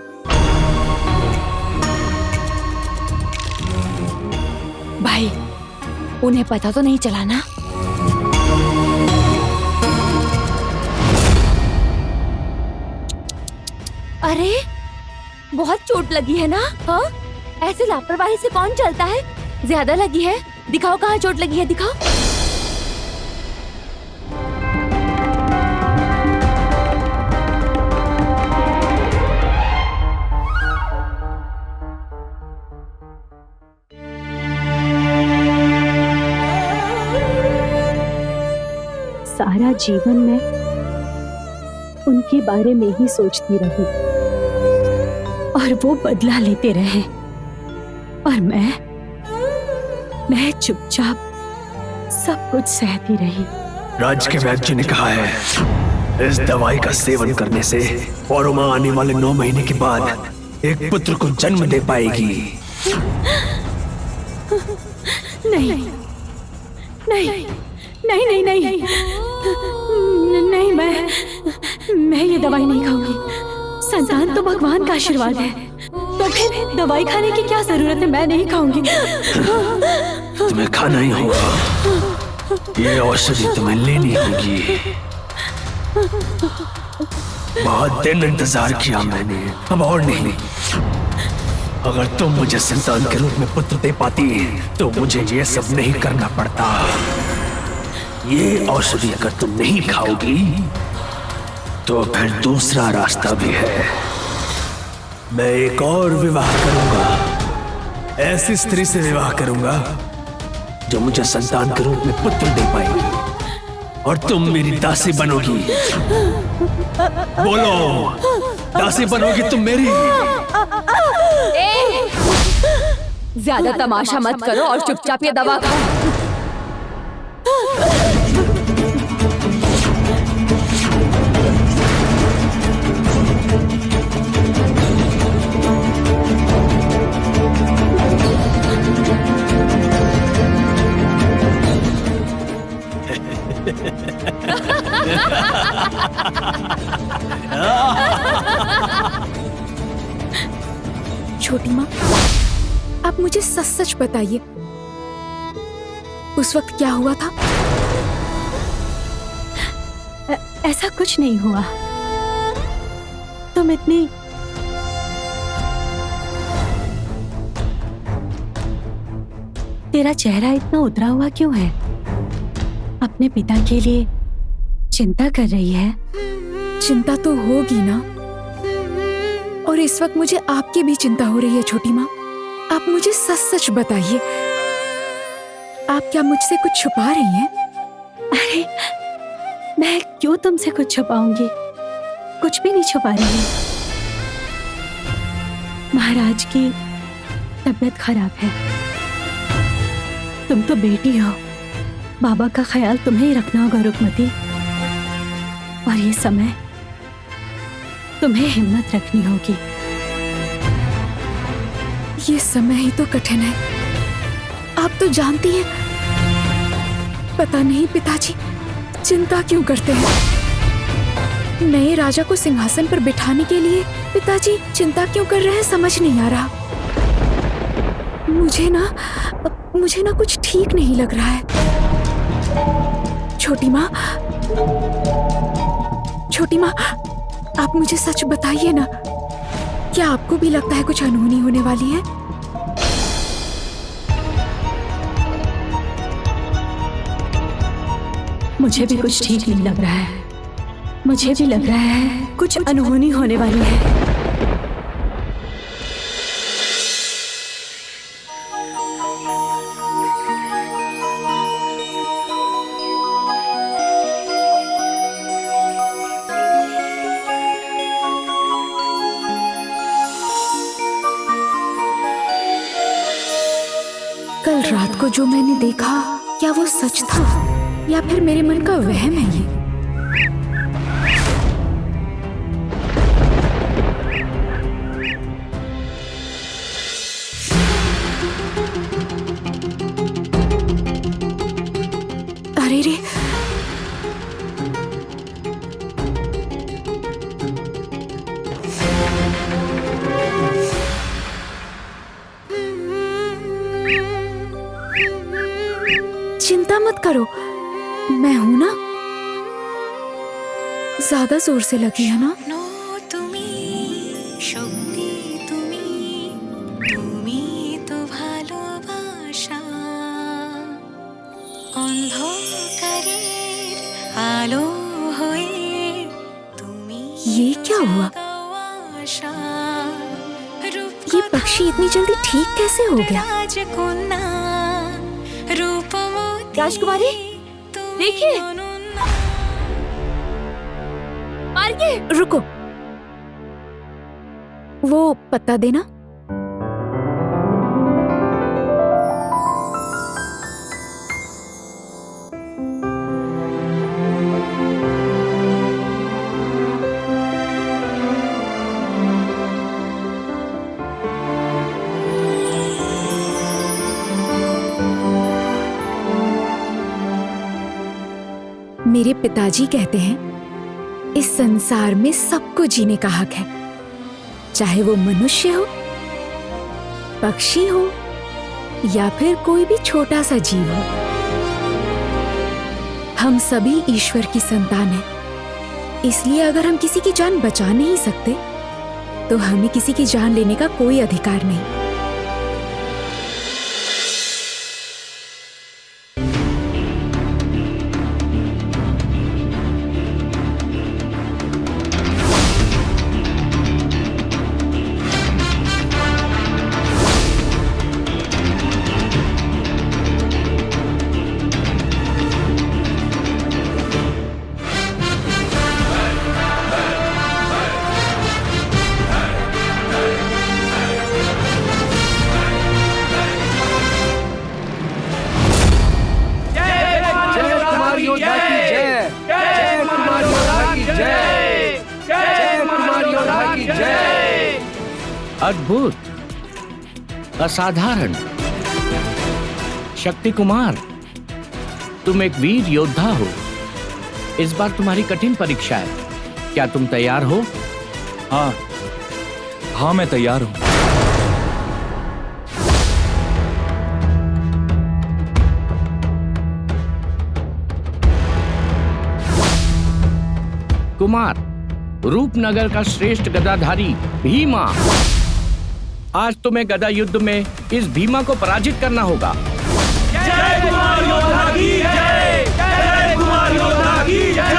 Speaker 6: भाई, उन्हें पता तो नहीं चला ना? अरे, बहुत चोट लगी है ना? हाँ, ऐसे लापरवाही से कौन चलता है? ज्यादा लगी है? दिखाओ कहाँ चोट लगी है, दिखाओ।
Speaker 8: सारा जीवन में उनके बारे में ही सोचती रही और वो बदला लेते रहे, और मैं चुपचाप सब कुछ सहती रही।
Speaker 1: राज के वैद्य जी ने कहा है, इस दवाई का सेवन करने से पौरमा आने वाले 9 महीने के बाद एक पुत्र को जन्म दे पाएगी।
Speaker 8: नहीं नहीं नहीं नहीं नहीं नहीं, मैं ये दवाई नहीं खाऊंगी। संतान तो भगवान का आशीर्वाद है, तो फिर दवाई खाने की क्या जरूरत है? मैं नहीं खाऊंगी।
Speaker 1: तुम्हें खाना ही होगा, ये औषधि तुम्हें लेनी होगी। बहुत दिन इंतजार किया मैंने, अब और नहीं। अगर तुम मुझे संतान के रूप में पुत्र दे पाती तो मुझे ये सब नहीं करना पड़ता। ये औषधि अगर तुम नहीं खाओगी तो फिर दूसरा रास्ता भी है। मैं एक और विवाह करूंगा, ऐसी स्त्री से विवाह करूंगा जो मुझे संतान के रूप में पुत्र दे पाएगी, और तुम मेरी दासी बनोगी। बोलो, दासी बनोगी तुम मेरी?
Speaker 6: ज्यादा तमाशा मत करो और चुपचाप ये दवा खाओ।
Speaker 5: छोटी माँ, आप मुझे सच सच बताइए, उस वक्त क्या हुआ था?
Speaker 8: ऐसा कुछ नहीं हुआ। तुम इतनी तेरा चेहरा इतना उतरा हुआ क्यों है? अपने पिता के लिए चिंता कर रही है?
Speaker 5: चिंता तो होगी ना, और इस वक्त मुझे आपकी भी चिंता हो रही है छोटी माँ। आप मुझे सच सच बताइए, आप क्या मुझसे कुछ छुपा रही हैं?
Speaker 8: अरे, मैं क्यों तुमसे कुछ छुपाऊंगी? कुछ भी नहीं छुपा रही हूँ। महाराज की तबीयत खराब है, तुम तो बेटी हो, बाबा का ख्याल तुम्हें ही रखना होगा रुकमती। और ये समय तुम्हें हिम्मत रखनी होगी।
Speaker 5: ये समय ही तो कठिन है, आप तो जानती हैं। पता नहीं पिताजी चिंता क्यों करते हैं। नए राजा को सिंहासन पर बिठाने के लिए पिताजी चिंता क्यों कर रहे हैं, समझ नहीं आ रहा। मुझे ना कुछ ठीक नहीं लग रहा है। छोटी माँ, आप मुझे सच बताइए ना, क्या आपको भी लगता है कुछ अनहोनी होने वाली है?
Speaker 8: मुझे भी कुछ ठीक नहीं लग रहा है। मुझे भी लग रहा है कुछ अनहोनी होने वाली है।
Speaker 5: कल रात को जो मैंने देखा, क्या वो सच था या फिर मेरे मन का वहम है ये? अरे रे, करो, मैं हूं ना। ज्यादा जोर से लगी है ना?
Speaker 4: नो তুমি শক্তি তুমি তুমি তো ভালোবাসা অন্ধকারের আলো হয়ে তুমি
Speaker 5: ये क्या हुआ?
Speaker 4: আশা
Speaker 5: ये पक्षी इतनी जल्दी ठीक कैसे हो गया?
Speaker 4: राजकन्या रूपमती
Speaker 6: राजकुमारी, देखिए। मार्गे,
Speaker 5: रुको, वो पत्ता देना। मेरे पिताजी कहते हैं इस संसार में सबको जीने का हक है, चाहे वो मनुष्य हो, पक्षी हो या फिर कोई भी छोटा सा जीव हो। हम सभी ईश्वर की संतान हैं, इसलिए अगर हम किसी की जान बचा नहीं सकते तो हमें किसी की जान लेने का कोई अधिकार नहीं।
Speaker 3: अद्भुत, असाधारण। शक्ति कुमार, तुम एक वीर योद्धा हो। इस बार तुम्हारी कठिन परीक्षा है, क्या तुम तैयार हो?
Speaker 7: हाँ हाँ, मैं तैयार हूँ।
Speaker 3: कुमार, रूपनगर का श्रेष्ठ गदाधारी भीमा, आज तुम्हें गदा युद्ध में इस भीमा को पराजित करना होगा।
Speaker 2: जय कुमार योद्धा की जय! जय कुमार योद्धा की जय!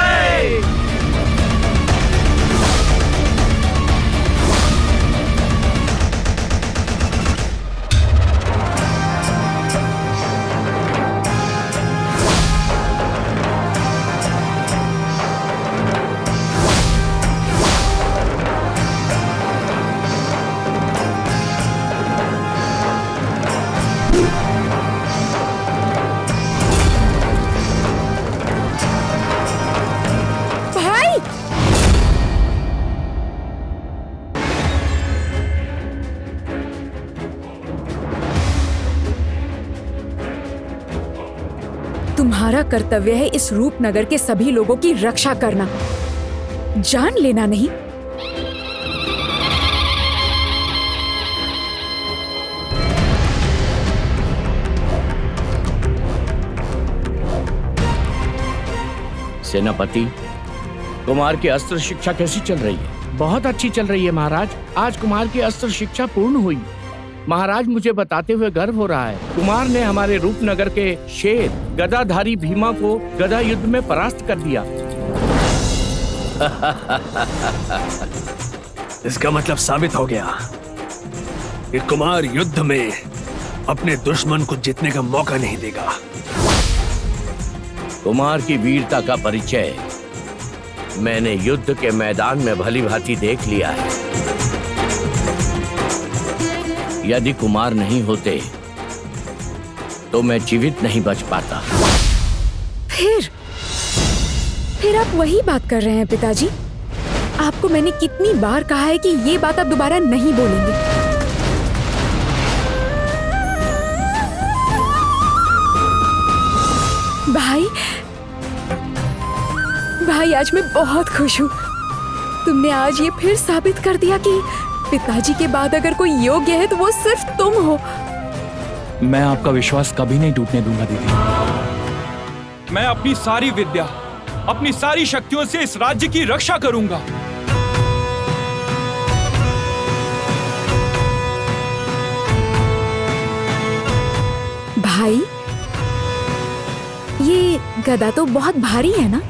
Speaker 5: तुम्हारा कर्तव्य है इस रूपनगर के सभी लोगों की रक्षा करना, जान लेना नहीं।
Speaker 3: सेनापति, कुमार की अस्त्र शिक्षा कैसी चल रही है? बहुत अच्छी चल रही है महाराज। आज कुमार की अस्त्र शिक्षा पूर्ण हुई। महाराज, मुझे बताते हुए गर्व हो रहा है, कुमार ने हमारे रूपनगर के शेर गदाधारी भीमा को गदा युद्ध में परास्त कर दिया।
Speaker 1: इसका मतलब साबित हो गया कि कुमार युद्ध में अपने दुश्मन को जीतने का मौका नहीं देगा।
Speaker 3: कुमार की वीरता का परिचय मैंने युद्ध के मैदान में भली भांति देख लिया है। यदि कुमार नहीं होते तो मैं जीवित नहीं बच पाता।
Speaker 5: फिर आप वही बात कर रहे हैं पिताजी। आपको मैंने कितनी बार कहा है कि ये बात आप दोबारा नहीं बोलेंगे। भाई, आज मैं बहुत खुश हूँ। तुमने आज ये फिर साबित कर दिया कि पिताजी के बाद अगर कोई योग्य है तो वो सिर्फ तुम हो।
Speaker 7: मैं आपका विश्वास कभी नहीं टूटने दूंगा दीदी। मैं अपनी सारी विद्या, अपनी सारी शक्तियों से इस राज्य की रक्षा करूंगा।
Speaker 5: भाई, ये गदा तो बहुत भारी है ना?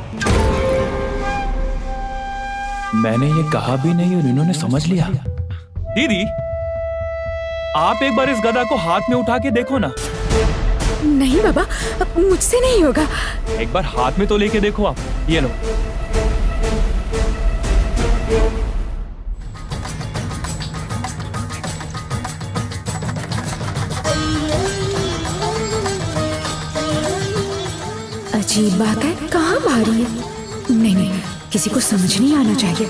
Speaker 7: मैंने ये कहा भी नहीं और इन्होंने समझ लिया। दीदी, आप एक बार इस गदा को हाथ में उठा के देखो ना।
Speaker 5: नहीं बाबा, मुझसे नहीं होगा।
Speaker 7: एक बार हाथ में तो लेके देखो आप। ये लो।
Speaker 5: अजीब बात है, कहाँ भारी है? नहीं नहीं, किसी को समझ नहीं आना चाहिए।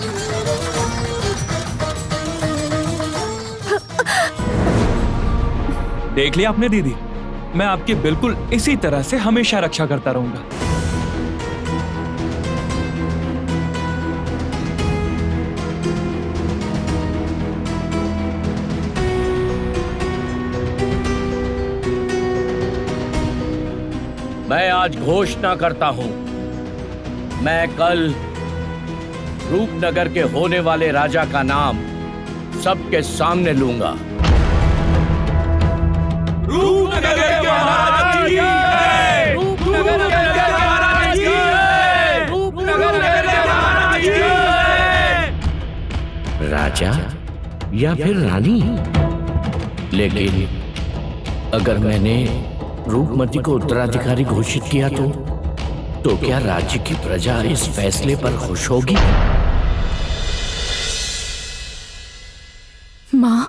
Speaker 7: देख लिया आपने दीदी, मैं आपकी बिल्कुल इसी तरह से हमेशा रक्षा करता रहूंगा।
Speaker 2: मैं आज घोषणा करता हूं, मैं कल रूपनगर के होने वाले राजा का नाम सबके सामने लूंगा।
Speaker 7: रूपनगर के महाराज की जय! रूपनगर के महाराज की जय! रूपनगर के महाराज की जय!
Speaker 2: राजा या फिर रानी? लेकिन अगर मैंने रूपमती को उत्तराधिकारी घोषित किया तो क्या राज्य की प्रजा इस फैसले पर खुश होगी?
Speaker 5: माँ,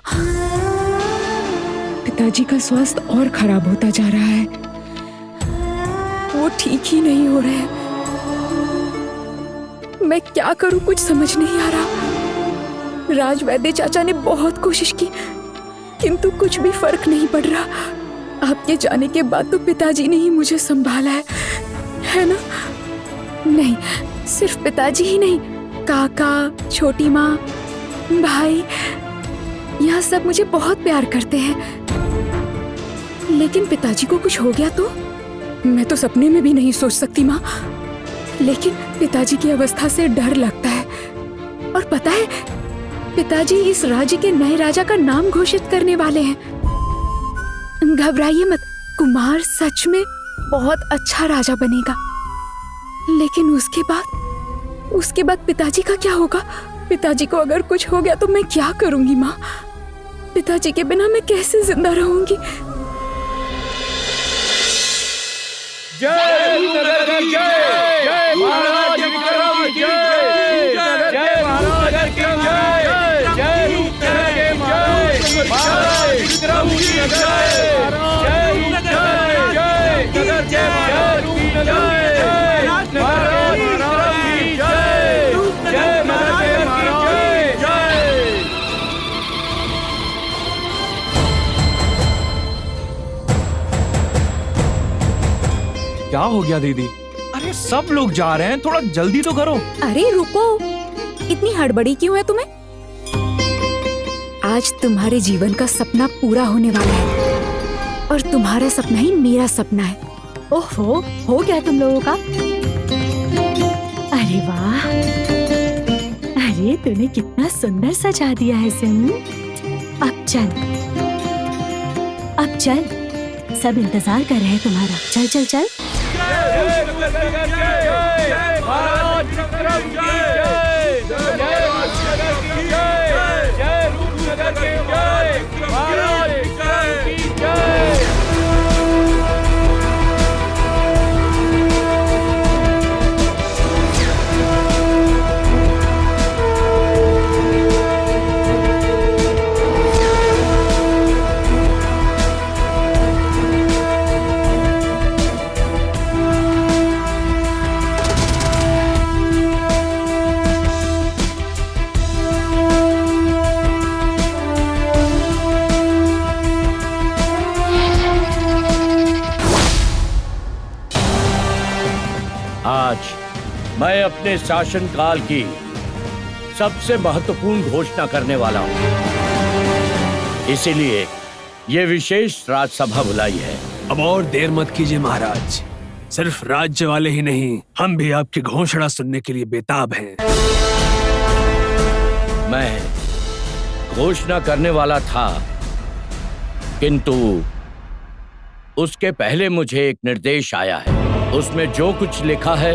Speaker 5: पिताजी का स्वास्थ्य और खराब होता जा रहा है। वो ठीक ही नहीं हो रहे हैं। मैं क्या करूं, कुछ समझ नहीं आ रहा। राजवैद्य चाचा ने बहुत कोशिश की, किंतु कुछ भी फर्क नहीं पड़ रहा। आपके जाने के बाद तो पिताजी ने ही मुझे संभाला है ना? नहीं, सिर्फ पिताजी ही नहीं, काका, छोटी माँ, भाई, यह सब मुझे बहुत प्यार करते हैं। लेकिन पिताजी को कुछ हो गया तो? मैं तो सपने में भी नहीं सोच सकती माँ। लेकिन पिताजी की अवस्था से डर लगता है। और पता है, पिताजी इस राज्य के नए राजा का नाम घोषित करने वाले हैं। घबराइए मत, कुमार सच में बहुत अच्छा राजा बनेगा। लेकिन उसके बाद पिताजी का क्या होगा? पिताजी को अगर कुछ हो गया तो मैं क्या करूंगी माँ? पिताजी के बिना मैं कैसे जिंदा रहूंगी?
Speaker 2: जय रूपनगर की जय! जय महाराज विक्रम की जय! जय महाराज की जय! जय रूपनगर के महाराज विक्रम की जय! जय रूपनगर की जय! जय रूपनगर की जय! महाराज विक्रम की जय! जय महाराज की जय!
Speaker 7: क्या हो गया दीदी? अरे सब लोग जा रहे हैं, थोड़ा जल्दी तो करो।
Speaker 5: अरे रुको, इतनी हड़बड़ी क्यों है तुम्हें? आज तुम्हारे जीवन का सपना पूरा होने वाला है और तुम्हारा सपना ही मेरा सपना है।
Speaker 8: ओहो, हो गया तुम लोगों का? अरे वाह, अरे तूने कितना सुंदर सजा दिया है सिम। अब चल, सब इंतजार कर रहे हैं तुम्हारा। चल चल चल।
Speaker 2: आज मैं अपने शासनकाल की सबसे महत्वपूर्ण घोषणा करने वाला हूं। इसीलिए ये विशेष राजसभा बुलाई है।
Speaker 1: अब और देर मत कीजिए महाराज,
Speaker 9: सिर्फ राज्य वाले ही नहीं, हम भी आपकी घोषणा सुनने के लिए बेताब हैं।
Speaker 2: मैं घोषणा करने वाला था, किंतु उसके पहले मुझे एक निर्देश आया है। उसमें जो कुछ लिखा है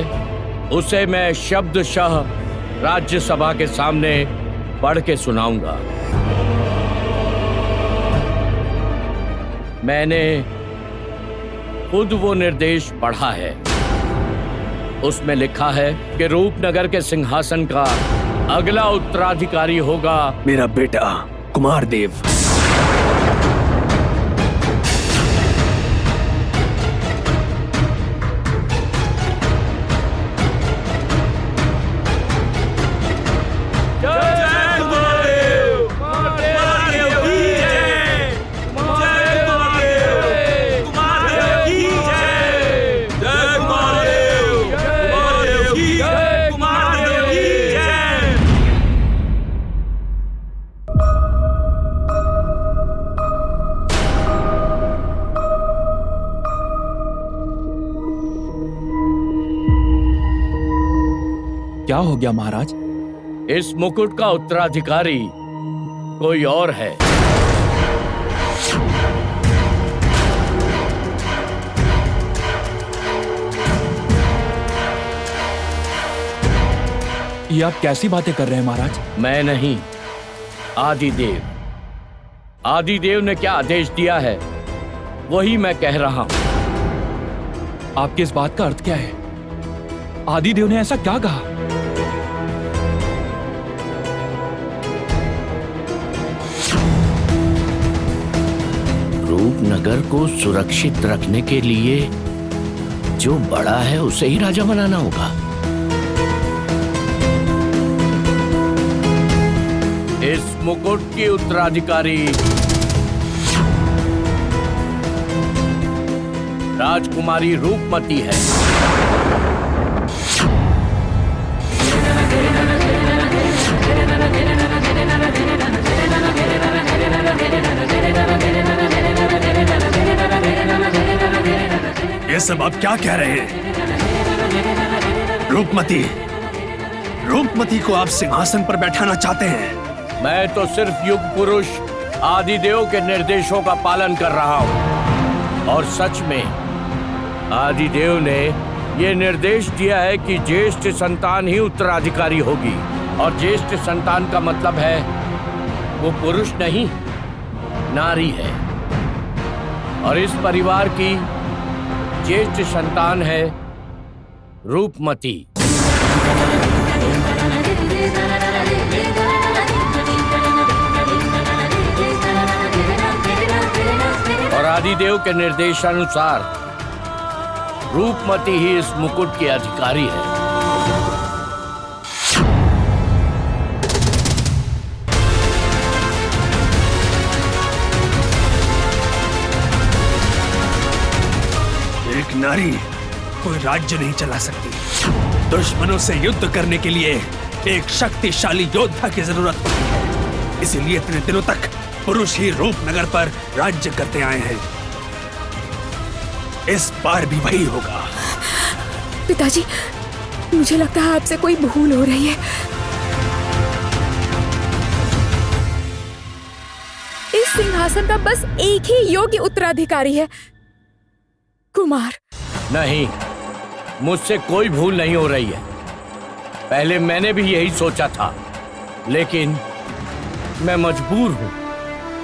Speaker 2: उसे मैं शब्दशः राज्यसभा के सामने पढ़ के सुनाऊंगा। मैंने खुद वो निर्देश पढ़ा है। उसमें लिखा है कि रूपनगर के सिंहासन का अगला उत्तराधिकारी होगा
Speaker 9: मेरा बेटा कुमारदेव।
Speaker 7: क्या हो गया महाराज?
Speaker 2: इस मुकुट का उत्तराधिकारी कोई और है।
Speaker 7: ये आप कैसी बातें कर रहे हैं महाराज?
Speaker 2: मैं नहीं, आदिदेव। आदिदेव ने क्या आदेश दिया है वही मैं कह रहा हूं।
Speaker 7: आपकी इस बात का अर्थ क्या है? आदिदेव ने ऐसा क्या कहा?
Speaker 2: रूपनगर को सुरक्षित रखने के लिए जो बड़ा है उसे ही राजा बनाना होगा। इस मुकुट की उत्तराधिकारी राजकुमारी रूपमती है।
Speaker 9: ये सब आप क्या कह रहे हैं? रूपमती को आप सिंहासन पर बैठाना चाहते हैं?
Speaker 2: मैं तो सिर्फ युग पुरुष आदिदेव के निर्देशों का पालन कर रहा हूं। और सच में आदिदेव ने ये निर्देश दिया है कि ज्येष्ठ संतान ही उत्तराधिकारी होगी। और ज्येष्ठ संतान का मतलब है वो पुरुष नहीं, नारी है। और इस परिवार की ज्येष्ठ संतान है रूपमती। और आदिदेव के निर्देशानुसार रूपमती ही इस मुकुट की अधिकारी है।
Speaker 9: एक नारी कोई राज्य नहीं चला सकती। दुश्मनों से युद्ध करने के लिए एक शक्तिशाली योद्धा की जरूरत होती है। इसीलिए इतने दिनों तक पुरुष ही रूपनगर पर राज्य करते आए हैं। इस बार भी वही होगा।
Speaker 5: पिताजी, मुझे लगता है आपसे कोई भूल हो रही है। इस सिंहासन का बस एक ही योग्य उत्तराधिकारी है, कुमार।
Speaker 2: नहीं, मुझसे कोई भूल नहीं हो रही है। पहले मैंने भी यही सोचा था, लेकिन मैं मजबूर हूं।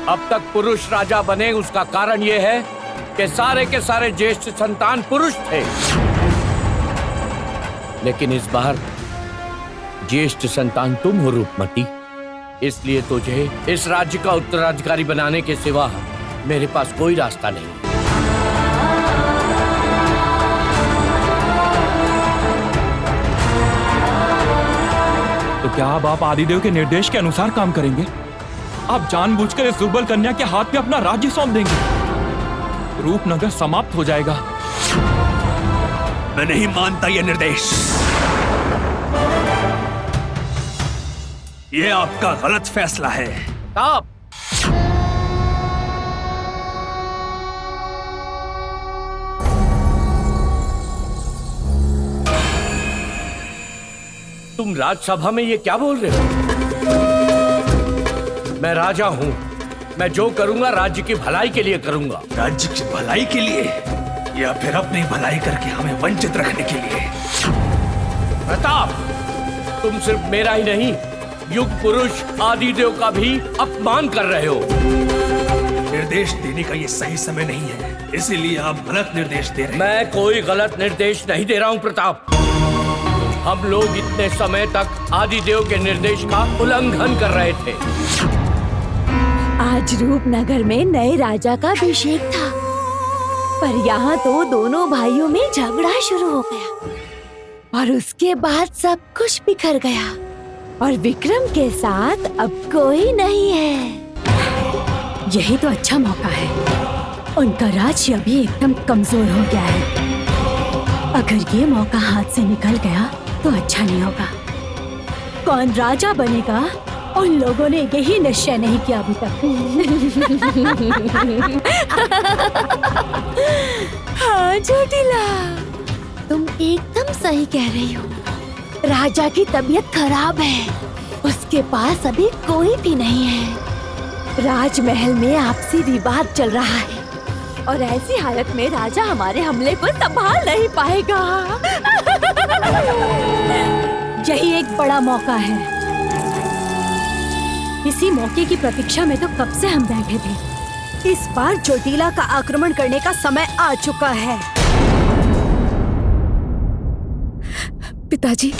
Speaker 2: अब तक पुरुष राजा बने उसका कारण यह है कि सारे के सारे ज्येष्ठ संतान पुरुष थे। लेकिन इस बार ज्येष्ठ संतान तुम हो रूपमती, इसलिए तुझे इस राज्य का उत्तराधिकारी बनाने के सिवा मेरे पास कोई रास्ता नहीं।
Speaker 7: तो क्या अब आप आदिदेव के निर्देश के अनुसार काम करेंगे? आप जानबूझकर इस दुर्बल कन्या के हाथ में अपना राज्य सौंप देंगे? रूपनगर समाप्त हो जाएगा।
Speaker 9: मैं नहीं मानता ये निर्देश। ये आपका गलत फैसला है।
Speaker 2: आप
Speaker 3: तुम राजसभा में ये क्या बोल रहे हो? मैं राजा हूँ, मैं जो करूंगा राज्य की भलाई के लिए करूंगा।
Speaker 9: राज्य की भलाई के लिए या फिर अपनी भलाई करके हमें वंचित रखने के लिए?
Speaker 3: प्रताप, तुम सिर्फ मेरा ही नहीं, युग पुरुष आदिदेव का भी अपमान कर रहे हो।
Speaker 9: निर्देश देने का ये सही समय नहीं है, इसीलिए आप गलत निर्देश दे रहे हैं।
Speaker 3: मैं कोई गलत निर्देश नहीं दे रहा हूँ प्रताप। हम लोग इतने समय तक आदिदेव के निर्देश का उल्लंघन कर रहे थे।
Speaker 6: आज रूपनगर में नए राजा का अभिषेक था, पर यहाँ तो दोनों भाइयों में झगड़ा शुरू हो गया और उसके बाद सब कुछ बिखर गया और विक्रम के साथ अब कोई नहीं है।
Speaker 8: यही तो अच्छा मौका है। उनका राज्य अभी एकदम कमजोर हो गया है। अगर ये मौका हाथ से निकल गया तो अच्छा नहीं होगा। कौन राजा बनेगा, उन लोगों ने यही निश्चय नहीं किया अभी तक।
Speaker 6: हाँ चोटिला, तुम एकदम सही कह रही हो। राजा की तबीयत खराब है, उसके पास अभी कोई भी नहीं है। राजमहल में आपसी विवाद चल रहा है और ऐसी हालत में राजा हमारे हमले को संभाल नहीं पाएगा।
Speaker 8: यही एक बड़ा मौका है। इसी मौके की प्रतीक्षा में तो कब से हम बैठे थे। इस बार चोटिला का आक्रमण करने का समय आ चुका है।
Speaker 5: पिताजी,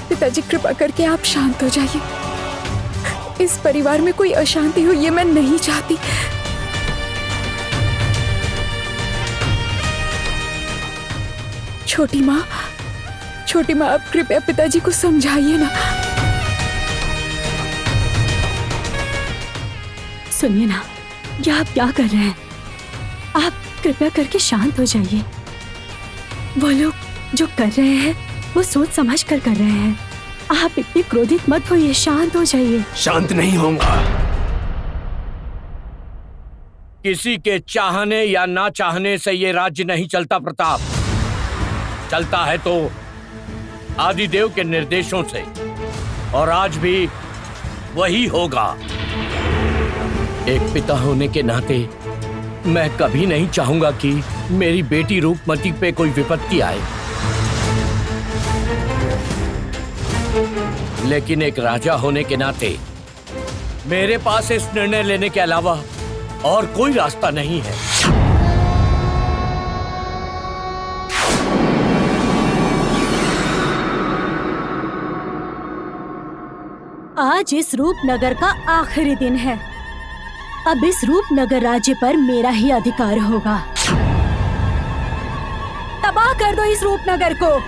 Speaker 5: पिताजी कृपा करके आप शांत हो जाइए। इस परिवार में कोई अशांति हो ये मैं नहीं चाहती। छोटी माँ आप कृपया पिताजी को समझाइए ना।
Speaker 8: सुनिए ना, ये आप क्या कर रहे हैं? आप कृपया करके शांत हो जाइए। वो लोग जो कर रहे हैं वो सोच समझ कर रहे हैं। आप इतने क्रोधित मत होइए, शांत हो जाइए।
Speaker 9: शांत नहीं होऊंगा।
Speaker 3: किसी के चाहने या ना चाहने से ये राज्य नहीं चलता प्रताप। चलता है तो आदिदेव के निर्देशों से, और आज भी वही होगा। एक पिता होने के नाते मैं कभी नहीं चाहूंगा कि मेरी बेटी रूपमती पे कोई विपत्ति आए, लेकिन एक राजा होने के नाते मेरे पास इस निर्णय लेने के अलावा और कोई रास्ता नहीं है।
Speaker 8: आज इस रूपनगर का आखिरी दिन है। अब इस रूपनगर राज्य पर मेरा ही अधिकार होगा। तबाह कर दो इस रूपनगर को।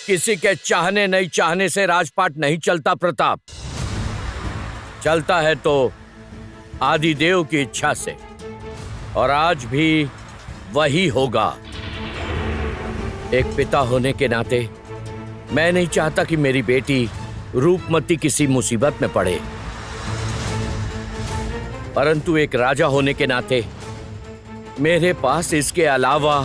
Speaker 3: किसी के चाहने नहीं चाहने से राजपाट नहीं चलता प्रताप। चलता है तो आदिदेव की इच्छा से, और आज भी वही होगा। एक पिता होने के नाते मैं नहीं चाहता कि मेरी बेटी रूपमती किसी मुसीबत में पड़े, परंतु एक राजा होने के नाते मेरे पास इसके अलावा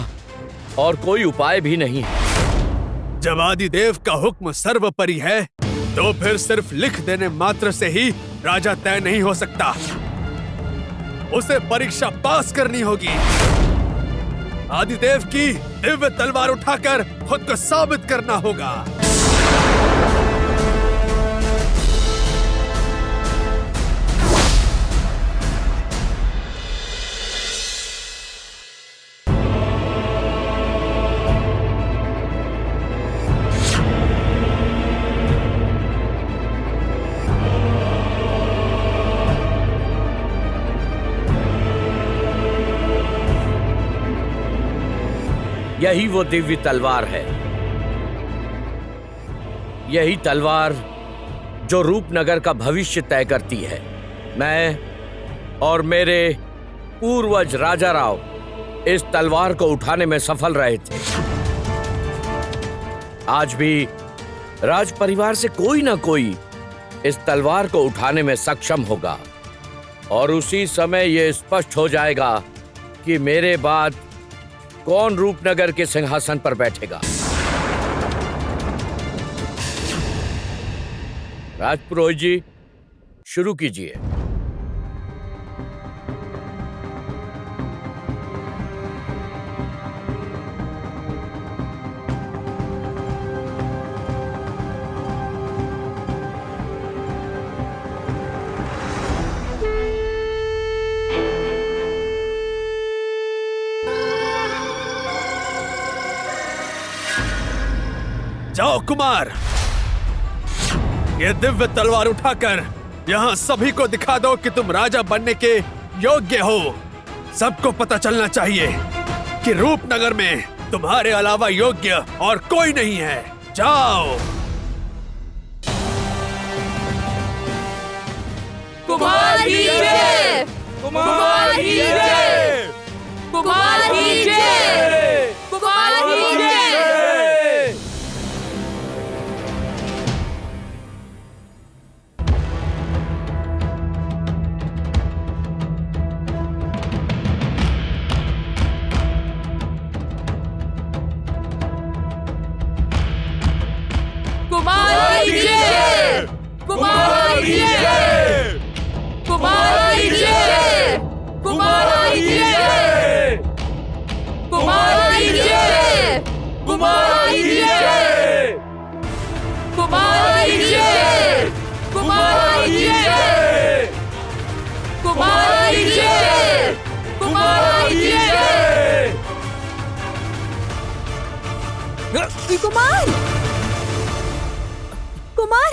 Speaker 3: और कोई उपाय भी नहीं है।
Speaker 9: जब आदिदेव का हुक्म सर्वोपरि है, तो फिर सिर्फ लिख देने मात्र से ही राजा तय नहीं हो सकता। उसे परीक्षा पास करनी होगी। आदिदेव की दिव्य तलवार उठाकर खुद को साबित करना होगा।
Speaker 3: यही वो दिव्य तलवार है। यही तलवार जो रूपनगर का भविष्य तय करती है। मैं और मेरे पूर्वज राजा राव इस तलवार को उठाने में सफल रहे थे। आज भी
Speaker 2: राज परिवार से कोई ना कोई इस तलवार को उठाने में सक्षम होगा और उसी समय यह स्पष्ट हो जाएगा कि मेरे बाद कौन रूपनगर के सिंहासन पर बैठेगा। राजपुरोहित जी, शुरू कीजिए।
Speaker 9: जाओ कुमार, ये दिव्य तलवार उठाकर यहाँ सभी को दिखा दो कि तुम राजा बनने के योग्य हो। सबको पता चलना चाहिए कि रूपनगर में तुम्हारे अलावा योग्य और कोई नहीं है। जाओ।
Speaker 6: कुमार की जय! कुमार की जय! कुमार की जय! कुमार की जय! कुमार की जय! कुमार की जय! कुमार की जय! कुमार की जय! कुमार की जय! कुमार की जय! कुमार की जय! कुमार की जय! कुमार की जय! कुमार की जय!
Speaker 8: कुमार, कुमार,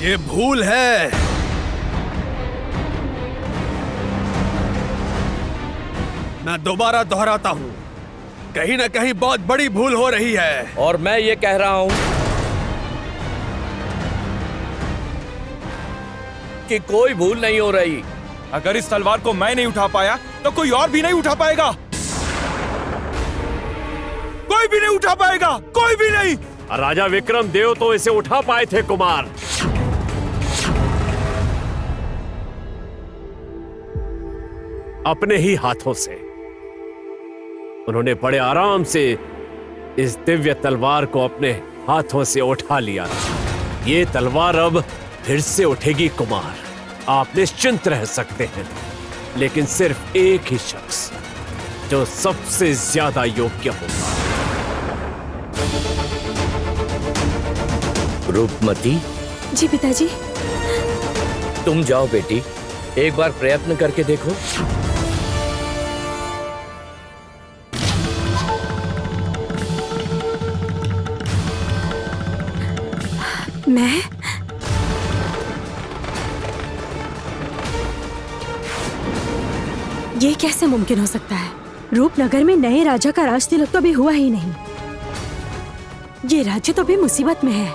Speaker 9: ये भूल है। मैं दोबारा दोहराता हूँ, कहीं ना कहीं बहुत बड़ी भूल हो रही है।
Speaker 2: और मैं ये कह रहा हूं कि कोई भूल नहीं हो रही।
Speaker 7: अगर इस तलवार को मैं नहीं उठा पाया तो कोई और भी नहीं उठा पाएगा। कोई भी नहीं उठा पाएगा, कोई भी नहीं।
Speaker 1: राजा विक्रम देव तो इसे उठा पाए थे कुमार। अपने ही हाथों से उन्होंने बड़े आराम से इस दिव्य तलवार को अपने हाथों से उठा लिया। ये तलवार अब फिर से उठेगी कुमार, आप निश्चिंत रह सकते हैं। लेकिन सिर्फ एक ही शख्स जो सबसे ज्यादा योग्य होगा।
Speaker 2: रूपमती
Speaker 8: जी पिताजी।
Speaker 2: तुम जाओ बेटी, एक बार प्रयत्न करके देखो।
Speaker 8: मैं ये कैसे मुमकिन हो सकता है? रूपनगर में नए राजा का राज तिलक तो अभी हुआ ही नहीं। ये राज्य तो भी मुसीबत में है।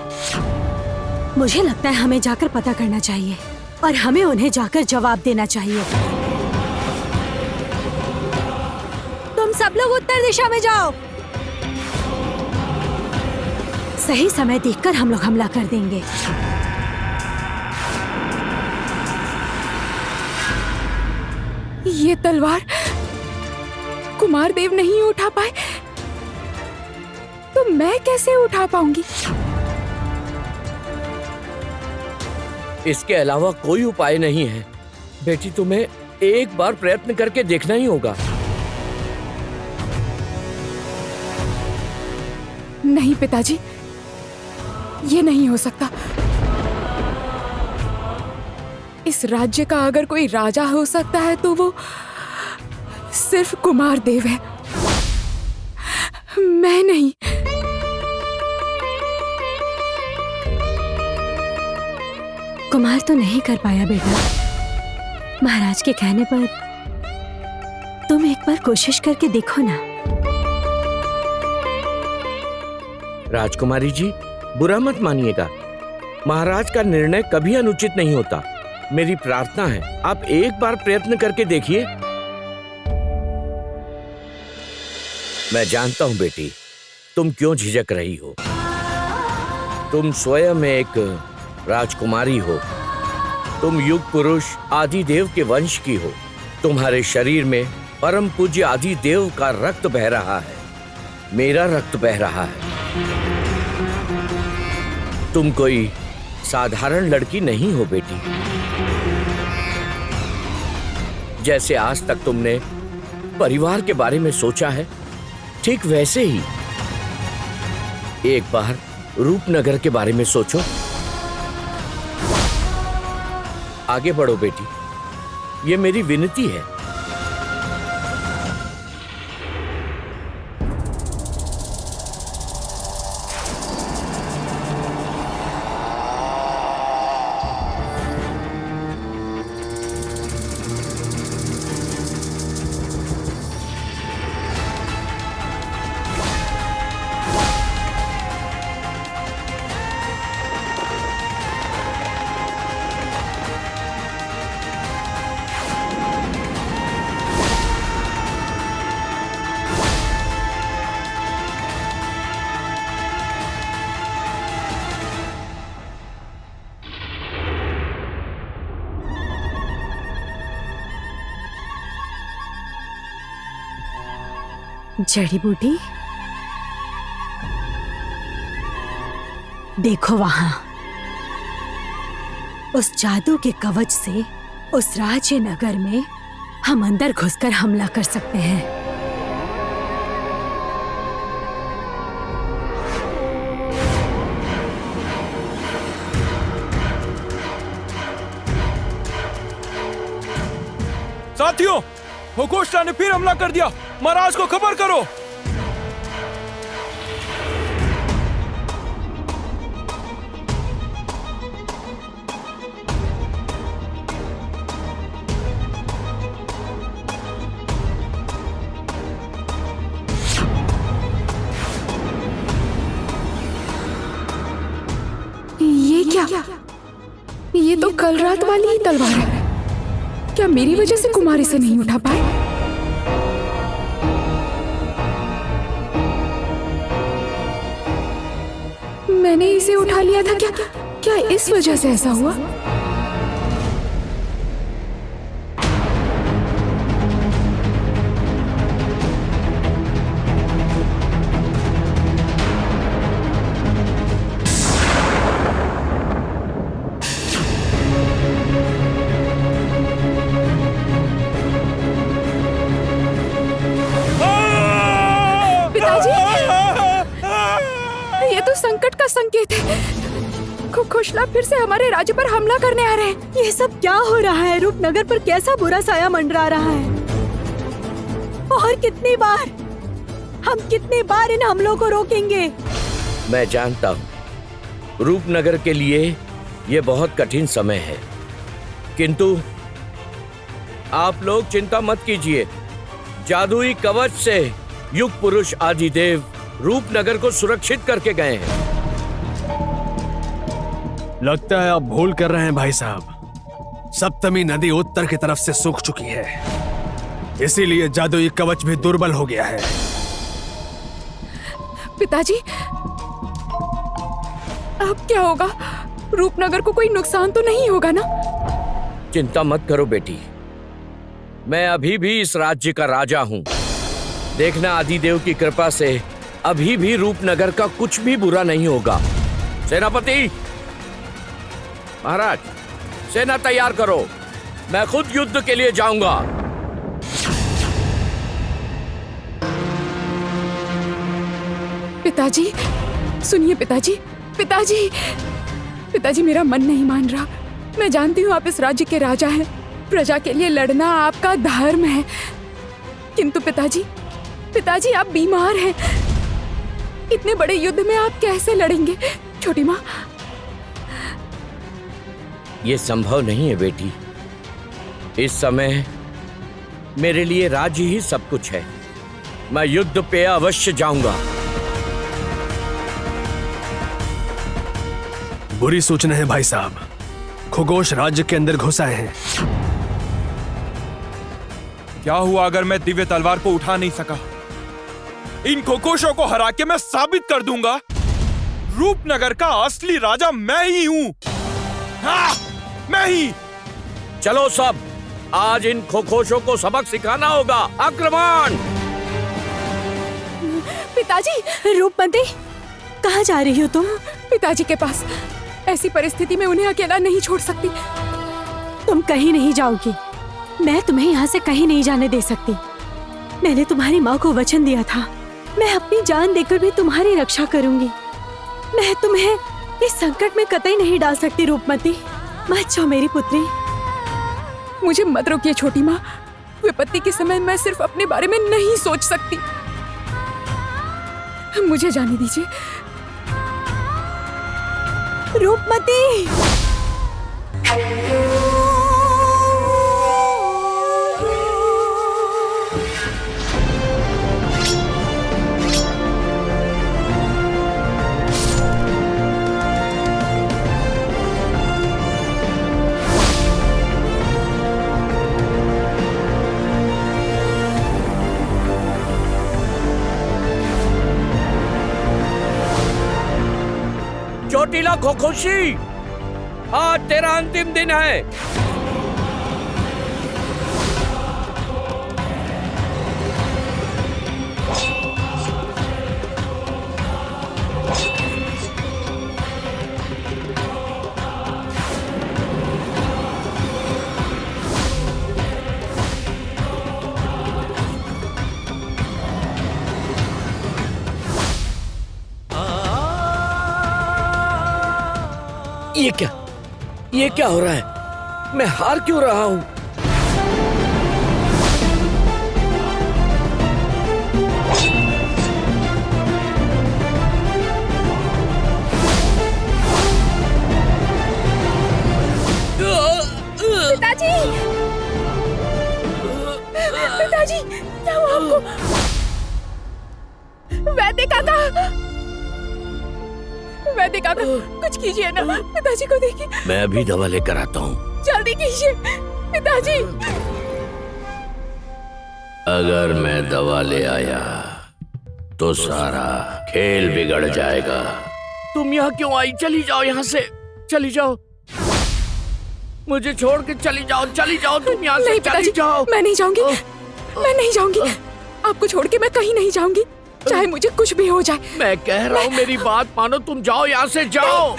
Speaker 8: मुझे लगता है हमें जाकर पता करना चाहिए और हमें उन्हें जाकर जवाब देना चाहिए। तुम सब लोग उत्तर दिशा में जाओ। सही समय देखकर हम लोग हमला कर देंगे।
Speaker 5: ये तलवार कुमार देव नहीं उठा पाए तो मैं कैसे उठा पाऊंगी?
Speaker 2: इसके अलावा कोई उपाय नहीं है बेटी, तुम्हें एक बार प्रयत्न करके देखना ही होगा।
Speaker 5: नहीं पिताजी, ये नहीं हो सकता। इस राज्य का अगर कोई राजा हो सकता है तो वो सिर्फ कुमार देव है, मैं नहीं।
Speaker 8: कुमार तो नहीं कर पाया बेटा। महाराज के कहने पर तुम एक बार कोशिश करके देखो ना।
Speaker 3: राजकुमारी जी, बुरा मत मानिएगा। महाराज का निर्णय कभी अनुचित नहीं होता। मेरी प्रार्थना है, आप एक बार प्रयत्न करके देखिए। मैं जानता हूं बेटी, तुम क्यों झिझक रही हो। तुम स्वयं एक राजकुमारी हो। तुम युग पुरुष आदिदेव के वंश की हो। तुम्हारे शरीर में परम पूज्य आदिदेव का रक्त बह रहा है, मेरा रक्त बह रहा है। तुम कोई साधारण लड़की नहीं हो बेटी। जैसे आज तक तुमने परिवार के बारे में सोचा है, ठीक वैसे ही एक बार रूपनगर के बारे में सोचो। आगे बढ़ो बेटी, ये मेरी विनती है।
Speaker 8: जड़ी बूटी, देखो वहां उस जादू के कवच से उस राज्य नगर में हम अंदर घुसकर हमला कर सकते हैं।
Speaker 7: साथियों, होकोष्टा ने फिर हमला कर दिया। महाराज को खबर करो।
Speaker 5: ये क्या? ये तो कल रात वाली ही तलवार है। क्या मेरी वजह से कुमार इसे नहीं उठा पाए? मैंने इसे उठा लिया था क्या? क्या इस वजह से ऐसा हुआ? संकट का संकेत है। खुशला फिर से हमारे राज्य पर हमला करने आ रहे हैं।
Speaker 8: ये सब क्या हो रहा है? रूपनगर पर कैसा बुरा साया मंडरा रहा है? और हम कितनी बार इन हमलों को रोकेंगे?
Speaker 3: मैं जानता हूँ, रूपनगर के लिए ये बहुत कठिन समय है, किंतु आप लोग चिंता मत कीजिए। जादुई कवच से युग पुरुष आदिदेव रूपनगर को सुरक्षित करके गए हैं।
Speaker 9: लगता है आप भूल कर रहे हैं भाई साहब। सप्तमी नदी उत्तर की तरफ से सूख चुकी है, इसीलिए जादुई कवच भी दुर्बल हो गया है।
Speaker 5: पिताजी, अब क्या होगा? रूपनगर को कोई नुकसान तो नहीं होगा ना?
Speaker 3: चिंता मत करो बेटी, मैं अभी भी इस राज्य का राजा हूँ। देखना, आदिदेव की कृपा से अभी भी रूपनगर का कुछ भी बुरा नहीं होगा। सेनापति, महाराज, सेना तैयार करो, मैं खुद युद्ध के लिए जाऊंगा।
Speaker 5: पिताजी, सुनिए पिताजी, पिताजी, पिताजी, मेरा मन नहीं मान रहा। मैं जानती हूँ आप इस राज्य के राजा हैं, प्रजा के लिए लड़ना आपका धर्म है, किंतु पिताजी, पिताजी, आप बीमार हैं। इतने बड़े युद्ध में आप कैसे लड़ेंगे? छोटी माँ,
Speaker 3: ये संभव नहीं है बेटी। इस समय मेरे लिए राज्य ही सब कुछ है। मैं युद्ध पे अवश्य जाऊंगा।
Speaker 9: बुरी सूचना है भाई साहब, खगोश राज्य के अंदर घुस आए हैं।
Speaker 7: क्या हुआ अगर मैं दिव्य तलवार को उठा नहीं सका? इन खगोशों को हरा के मैं साबित कर दूंगा रूपनगर का असली राजा मैं ही हूं। हाँ, मैं ही।
Speaker 3: चलो सब, आज इन खगोशों को सबक सिखाना होगा। आक्रमण!
Speaker 8: पिताजी, रूपमती, कहाँ जा रही हो तुम?
Speaker 5: पिताजी के पास। ऐसी परिस्थिति में उन्हें अकेला नहीं छोड़ सकती।
Speaker 8: तुम कहीं नहीं जाओगी। मैं तुम्हें यहाँ से कहीं नहीं जाने दे सकती। मैंने तुम्हारी माँ को वचन दिया था, मैं अपनी जान देकर भी तुम्हारी रक्षा करूंगी। मैं तुम्हें इस संकट में कतई नहीं डाल सकती रूपमती। मत जाओ मेरी पुत्री।
Speaker 5: मुझे मत रोकिए छोटी माँ। विपत्ति के समय मैं सिर्फ अपने बारे में नहीं सोच सकती। मुझे जाने दीजिए।
Speaker 8: रूपमती!
Speaker 3: चोटिला खगोशी, आज तेरा अंतिम दिन है। ये क्या हो रहा है? मैं हार क्यों रहा हूं?
Speaker 5: पिताजी! पिताजी, क्या हुआ आपको? वैद्य काका! वैद्य काका, कुछ कीजिए ना, पिताजी को देखिए।
Speaker 2: मैं अभी दवा लेकर आता हूँ।
Speaker 5: जल्दी कीजिए पिताजी।
Speaker 2: अगर मैं दवा ले आया तो सारा खेल बिगड़ जाएगा।
Speaker 3: तुम यहाँ क्यों आई? चली जाओ यहाँ से, चली जाओ। मुझे छोड़ के चली जाओ, चली जाओ तुम यहाँ से, चली जाओ।
Speaker 5: मैं नहीं जाऊंगी, मैं नहीं जाऊंगी। आपको छोड़ के मैं कहीं नहीं जाऊंगी, चाहे मुझे कुछ भी हो जाए।
Speaker 3: मैं कह रहा हूँ मेरी बात मानो, तुम जाओ यहाँ से, जाओ।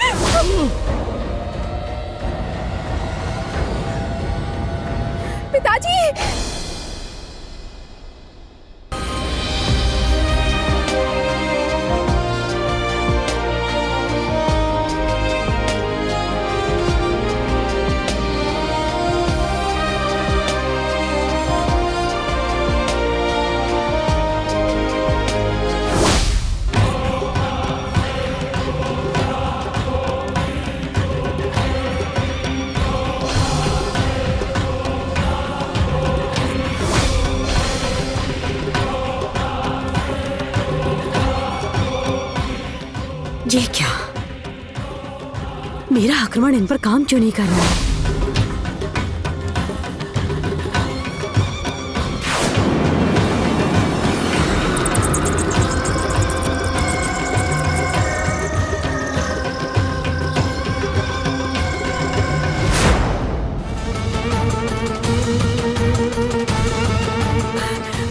Speaker 5: पिताजी!
Speaker 8: ये क्या? मेरा आक्रमण इन पर काम क्यों नहीं कर रहा है?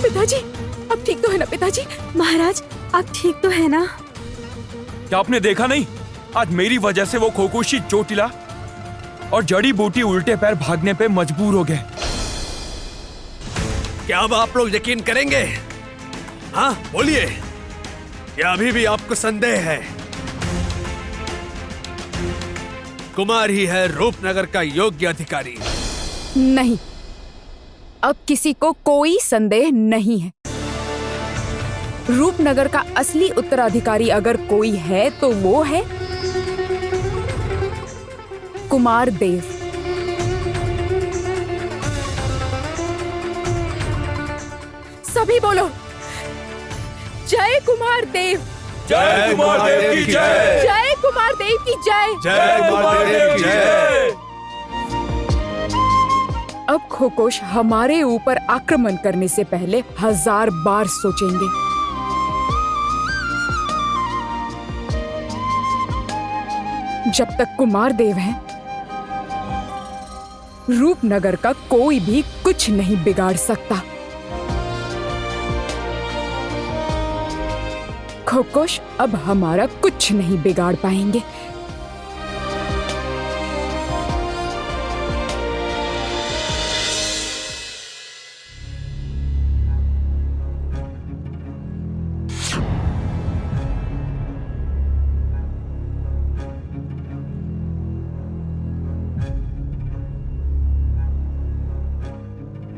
Speaker 5: पिताजी, अब ठीक तो है ना पिताजी?
Speaker 8: महाराज, आप ठीक तो है ना?
Speaker 7: क्या आपने देखा नहीं? आज मेरी वजह से वो खगोशी चोटिला और जड़ी बूटी उल्टे पैर भागने पे मजबूर हो गए।
Speaker 9: क्या अब आप लोग यकीन करेंगे? हाँ, बोलिए। क्या अभी भी आपको संदेह है? कुमार ही है रूपनगर का योग्य अधिकारी।
Speaker 5: नहीं, अब किसी को कोई संदेह नहीं है। रूपनगर का असली उत्तराधिकारी अगर कोई है तो वो है कुमार देव। सभी बोलो, जय कुमार देव,
Speaker 7: जय कुमार देव की जय,
Speaker 5: जय कुमार देव की जय,
Speaker 7: जय कुमार देव की जय।
Speaker 5: अब खरगोश हमारे ऊपर आक्रमण करने से पहले 1000 बार सोचेंगे। जब तक कुमार देव हैं, रूपनगर का कोई भी कुछ नहीं बिगाड़ सकता। खरगोश अब हमारा कुछ नहीं बिगाड़ पाएंगे।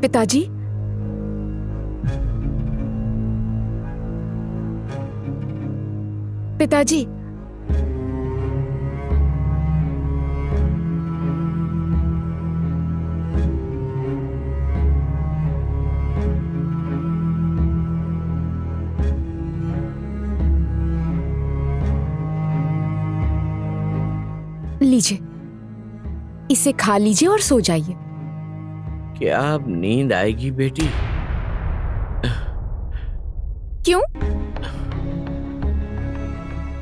Speaker 5: पिताजी, पिताजी, लीजिए, इसे खा लीजिए और सो जाइए।
Speaker 3: क्या अब नींद आएगी बेटी?
Speaker 5: क्यों?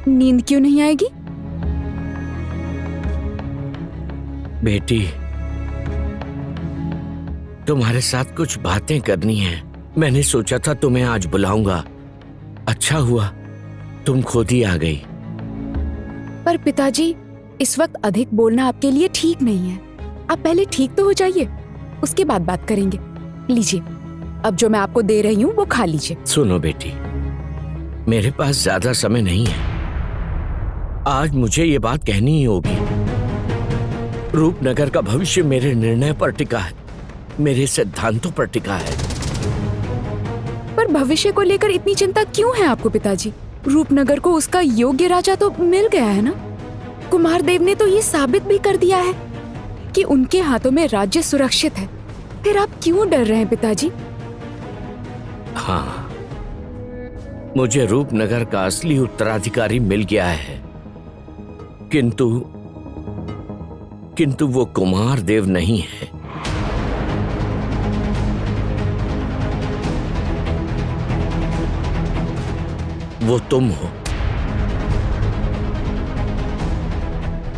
Speaker 5: नींद क्यों नहीं आएगी?
Speaker 3: बेटी, तुम्हारे साथ कुछ बातें करनी है। मैंने सोचा था तुम्हें आज बुलाऊंगा। अच्छा हुआ तुम खुद ही आ गई।
Speaker 5: पर पिताजी, इस वक्त अधिक बोलना आपके लिए ठीक नहीं है। आप पहले ठीक तो हो जाइए, उसके बाद बात करेंगे। लीजिए, अब जो मैं आपको दे रही हूँ वो खा लीजिए।
Speaker 3: सुनो बेटी, मेरे पास ज्यादा समय नहीं है। आज मुझे ये बात कहनी ही होगी। रूपनगर का भविष्य मेरे निर्णय पर टिका है, मेरे सिद्धांतों पर टिका है।
Speaker 5: पर भविष्य को लेकर इतनी चिंता क्यों है आपको पिताजी? रूपनगर को उसका योग्य राजा तो मिल गया है ना। कुमार देव ने तो ये साबित भी कर दिया है कि उनके हाथों में राज्य सुरक्षित है। फिर आप क्यों डर रहे हैं पिताजी?
Speaker 3: हाँ, मुझे रूपनगर का असली उत्तराधिकारी मिल गया है, किंतु वो कुमार देव नहीं है। वो तुम हो।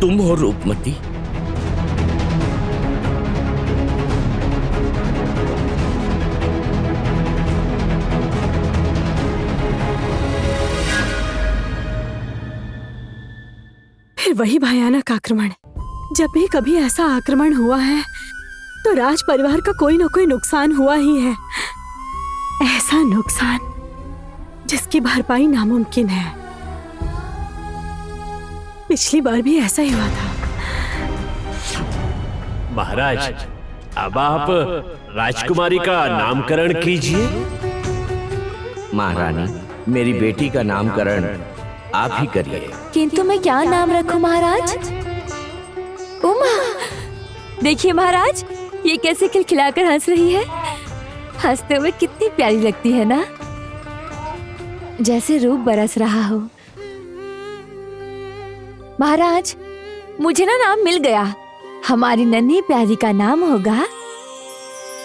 Speaker 3: तुम हो रूपमती।
Speaker 8: फिर वही भयानक आक्रमण। जब भी कभी ऐसा आक्रमण हुआ है तो राज परिवार का कोई न कोई नुकसान हुआ ही है। ऐसा नुकसान जिसकी भरपाई नामुमकिन है। पिछली बार भी ऐसा ही हुआ था।
Speaker 1: महाराज, अब आप राजकुमारी का नामकरण कीजिए।
Speaker 3: महारानी, मेरी बेटी का नामकरण आप ही करिए।
Speaker 6: किंतु मैं क्या नाम रखूं महाराज? उमा, देखिए महाराज, ये कैसे खिलखिलाकर हंस रही है। हंसते हुए कितनी प्यारी लगती है ना, जैसे रूप बरस रहा हो। महाराज, मुझे ना नाम मिल गया। हमारी नन्ही प्यारी का नाम होगा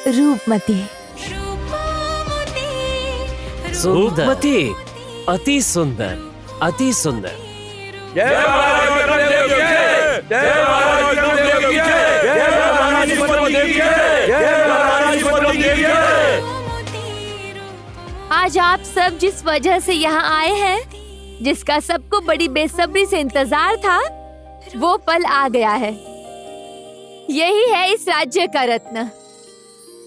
Speaker 6: रूपमती।
Speaker 1: रूपमती, अति सुंदर, अति सुंदर।
Speaker 6: आज आप सब जिस वजह से यहाँ आए हैं, जिसका सबको बड़ी बेसब्री से इंतजार था, वो पल आ गया है। यही है इस राज्य का रत्न,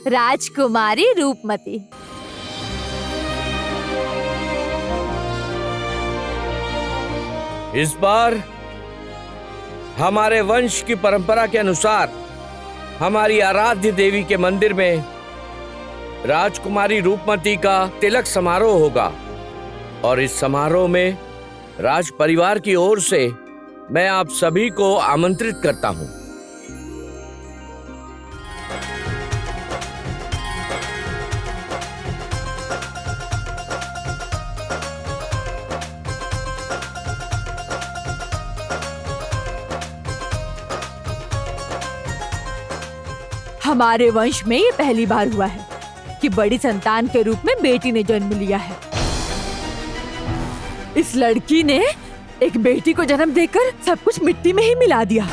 Speaker 6: राजकुमारी रूपमती।
Speaker 3: इस बार हमारे वंश की परंपरा के अनुसार हमारी आराध्य देवी के मंदिर में राजकुमारी रूपमती का तिलक समारोह होगा। और इस समारोह में राज परिवार की ओर से मैं आप सभी को आमंत्रित करता हूं।
Speaker 6: हमारे वंश में ये पहली बार हुआ है कि बड़ी संतान के रूप में बेटी ने जन्म लिया है। इस लड़की ने एक बेटी को जन्म देकर सब कुछ मिट्टी में ही मिला दिया।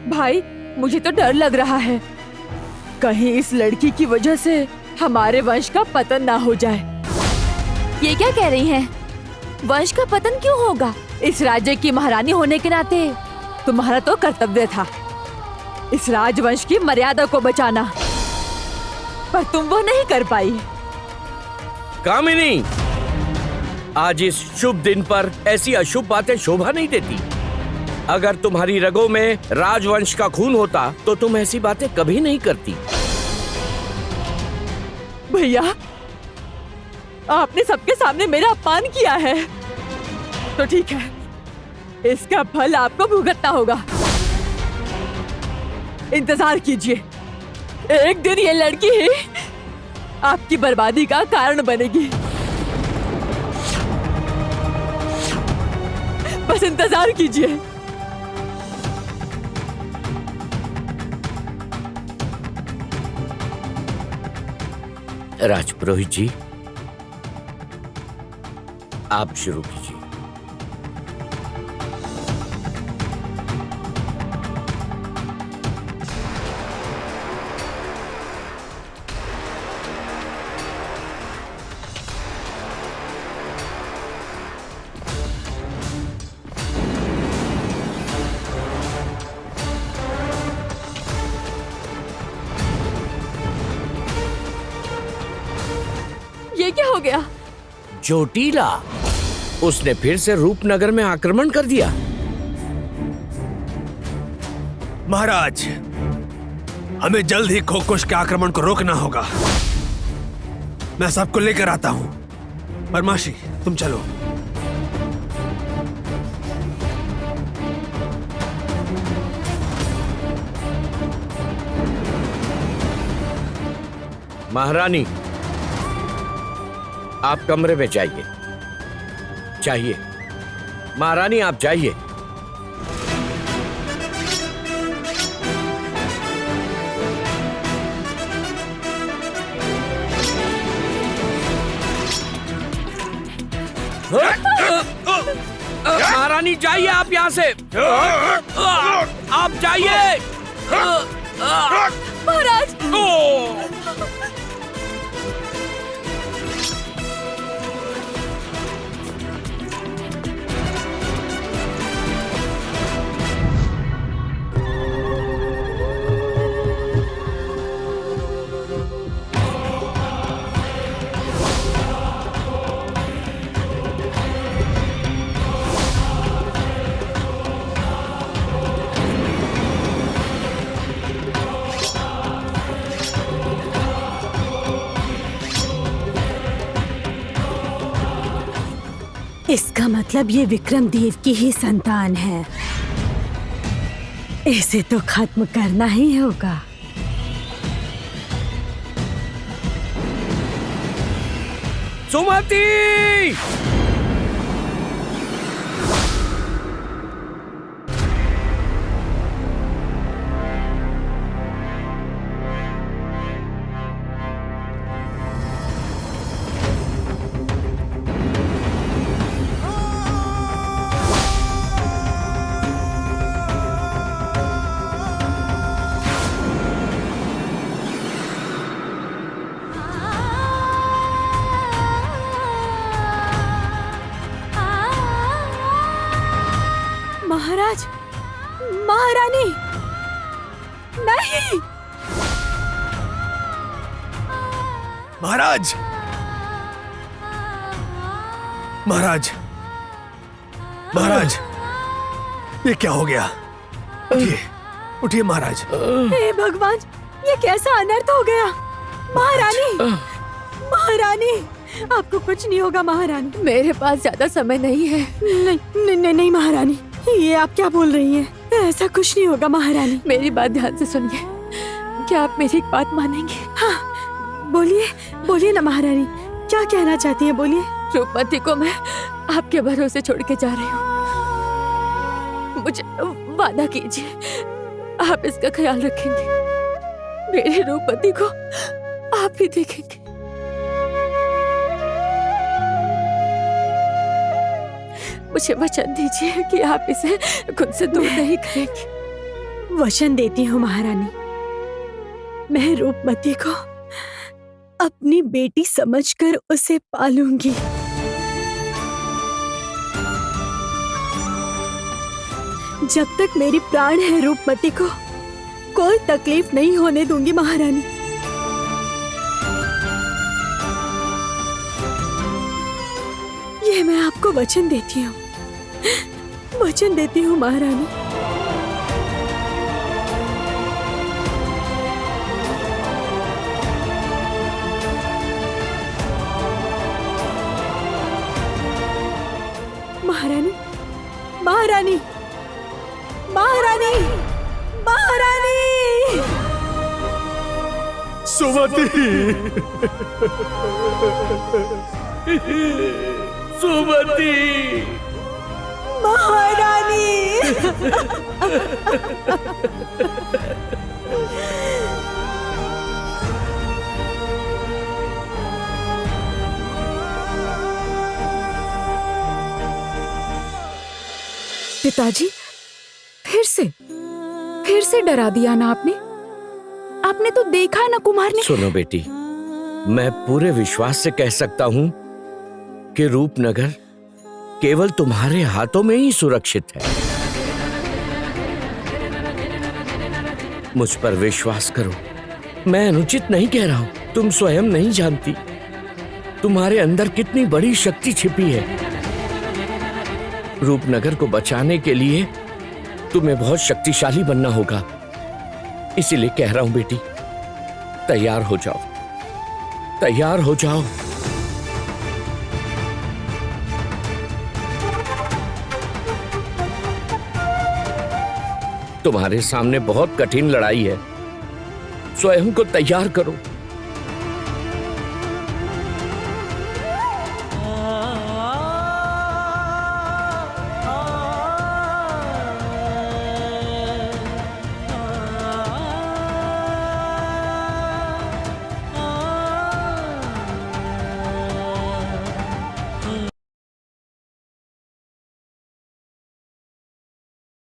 Speaker 6: भाई, मुझे तो डर लग रहा है, कहीं इस लड़की की वजह से हमारे वंश का पतन ना हो जाए। ये क्या कह रही हैं? वंश का पतन क्यों होगा? इस राज्य की महारानी होने के नाते तुम्हारा तो कर्तव्य था इस राजवंश की मर्यादा को बचाना, पर तुम वो नहीं कर पाई।
Speaker 3: कामिनी, आज इस शुभ दिन पर ऐसी अशुभ बातें शोभा नहीं देती। अगर तुम्हारी रगों में राजवंश का खून होता तो तुम ऐसी बातें कभी नहीं करती।
Speaker 6: भैया, आपने सबके सामने मेरा अपमान किया है, तो ठीक है, इसका फल आपको भुगतना होगा। इंतजार कीजिए, एक दिन ये लड़की ही आपकी बर्बादी का कारण बनेगी। बस इंतजार कीजिए।
Speaker 3: राजपुरोहित जी, आप शुरू कीजिए।
Speaker 6: ये क्या हो गया?
Speaker 3: चोटीला, उसने फिर से रूपनगर में आक्रमण कर दिया।
Speaker 9: महाराज, हमें जल्द ही खोकुश के आक्रमण को रोकना होगा। मैं सबको लेकर आता हूं। परमाशी, तुम चलो।
Speaker 3: महारानी, आप कमरे में जाइए। जाइए महारानी, आप जाइए। महारानी जाइए आप यहाँ से। आप जाइए।
Speaker 6: महाराज,
Speaker 8: इसका मतलब ये विक्रम देव की ही संतान है। इसे तो खत्म करना ही होगा।
Speaker 3: सुमति!
Speaker 8: महाराज, महारानी, नहीं।
Speaker 9: महाराज, महाराज, महाराज, ये क्या हो गया? उठिए, उठिए महाराज।
Speaker 8: हे भगवान, ये कैसा अनर्थ हो गया? महारानी, महारानी, आपको कुछ नहीं होगा महारानी।
Speaker 6: मेरे पास ज्यादा समय नहीं है।
Speaker 8: नहीं नहीं नहीं, नहीं महारानी, ये आप क्या बोल रही हैं? ऐसा कुछ नहीं होगा महारानी।
Speaker 6: मेरी बात ध्यान से सुनिए। क्या आप मेरी एक बात मानेंगे?
Speaker 8: हाँ, बोलिए, बोलिए ना महारानी, क्या कहना चाहती है, बोलिए।
Speaker 6: रूपमती को मैं आपके भरोसे छोड़ के जा रही हूँ। मुझे वादा कीजिए,
Speaker 5: आप इसका ख्याल रखेंगे। मेरे रूपमती को आप ही देखेंगे। मुझे वचन दीजिए कि आप इसे खुद से दूर नहीं करेंगे।
Speaker 8: वचन देती हूँ महारानी, मैं रूपमती को अपनी बेटी समझकर उसे पालूंगी। जब तक मेरी प्राण है रूपमती को कोई तकलीफ नहीं होने दूंगी महारानी। ये मैं आपको वचन देती हूँ, वचन देती हूँ महारानी। महारानी, महारानी, महारानी, महारानी।
Speaker 3: सुमति, सुमति,
Speaker 8: महारानी।
Speaker 5: पिताजी, फिर से डरा दिया ना आपने। आपने तो देखा ना कुमार ने।
Speaker 3: सुनो बेटी, मैं पूरे विश्वास से कह सकता हूँ कि रूपनगर केवल तुम्हारे हाथों में ही सुरक्षित है। मुझ पर विश्वास करो, मैं अनुचित नहीं कह रहा हूँ। तुम स्वयं नहीं जानती तुम्हारे अंदर कितनी बड़ी शक्ति छिपी है। रूपनगर को बचाने के लिए तुम्हें बहुत शक्तिशाली बनना होगा। इसीलिए कह रहा हूं बेटी, तैयार हो जाओ, तैयार हो जाओ। तुम्हारे सामने बहुत कठिन लड़ाई है, स्वयं को तैयार करो।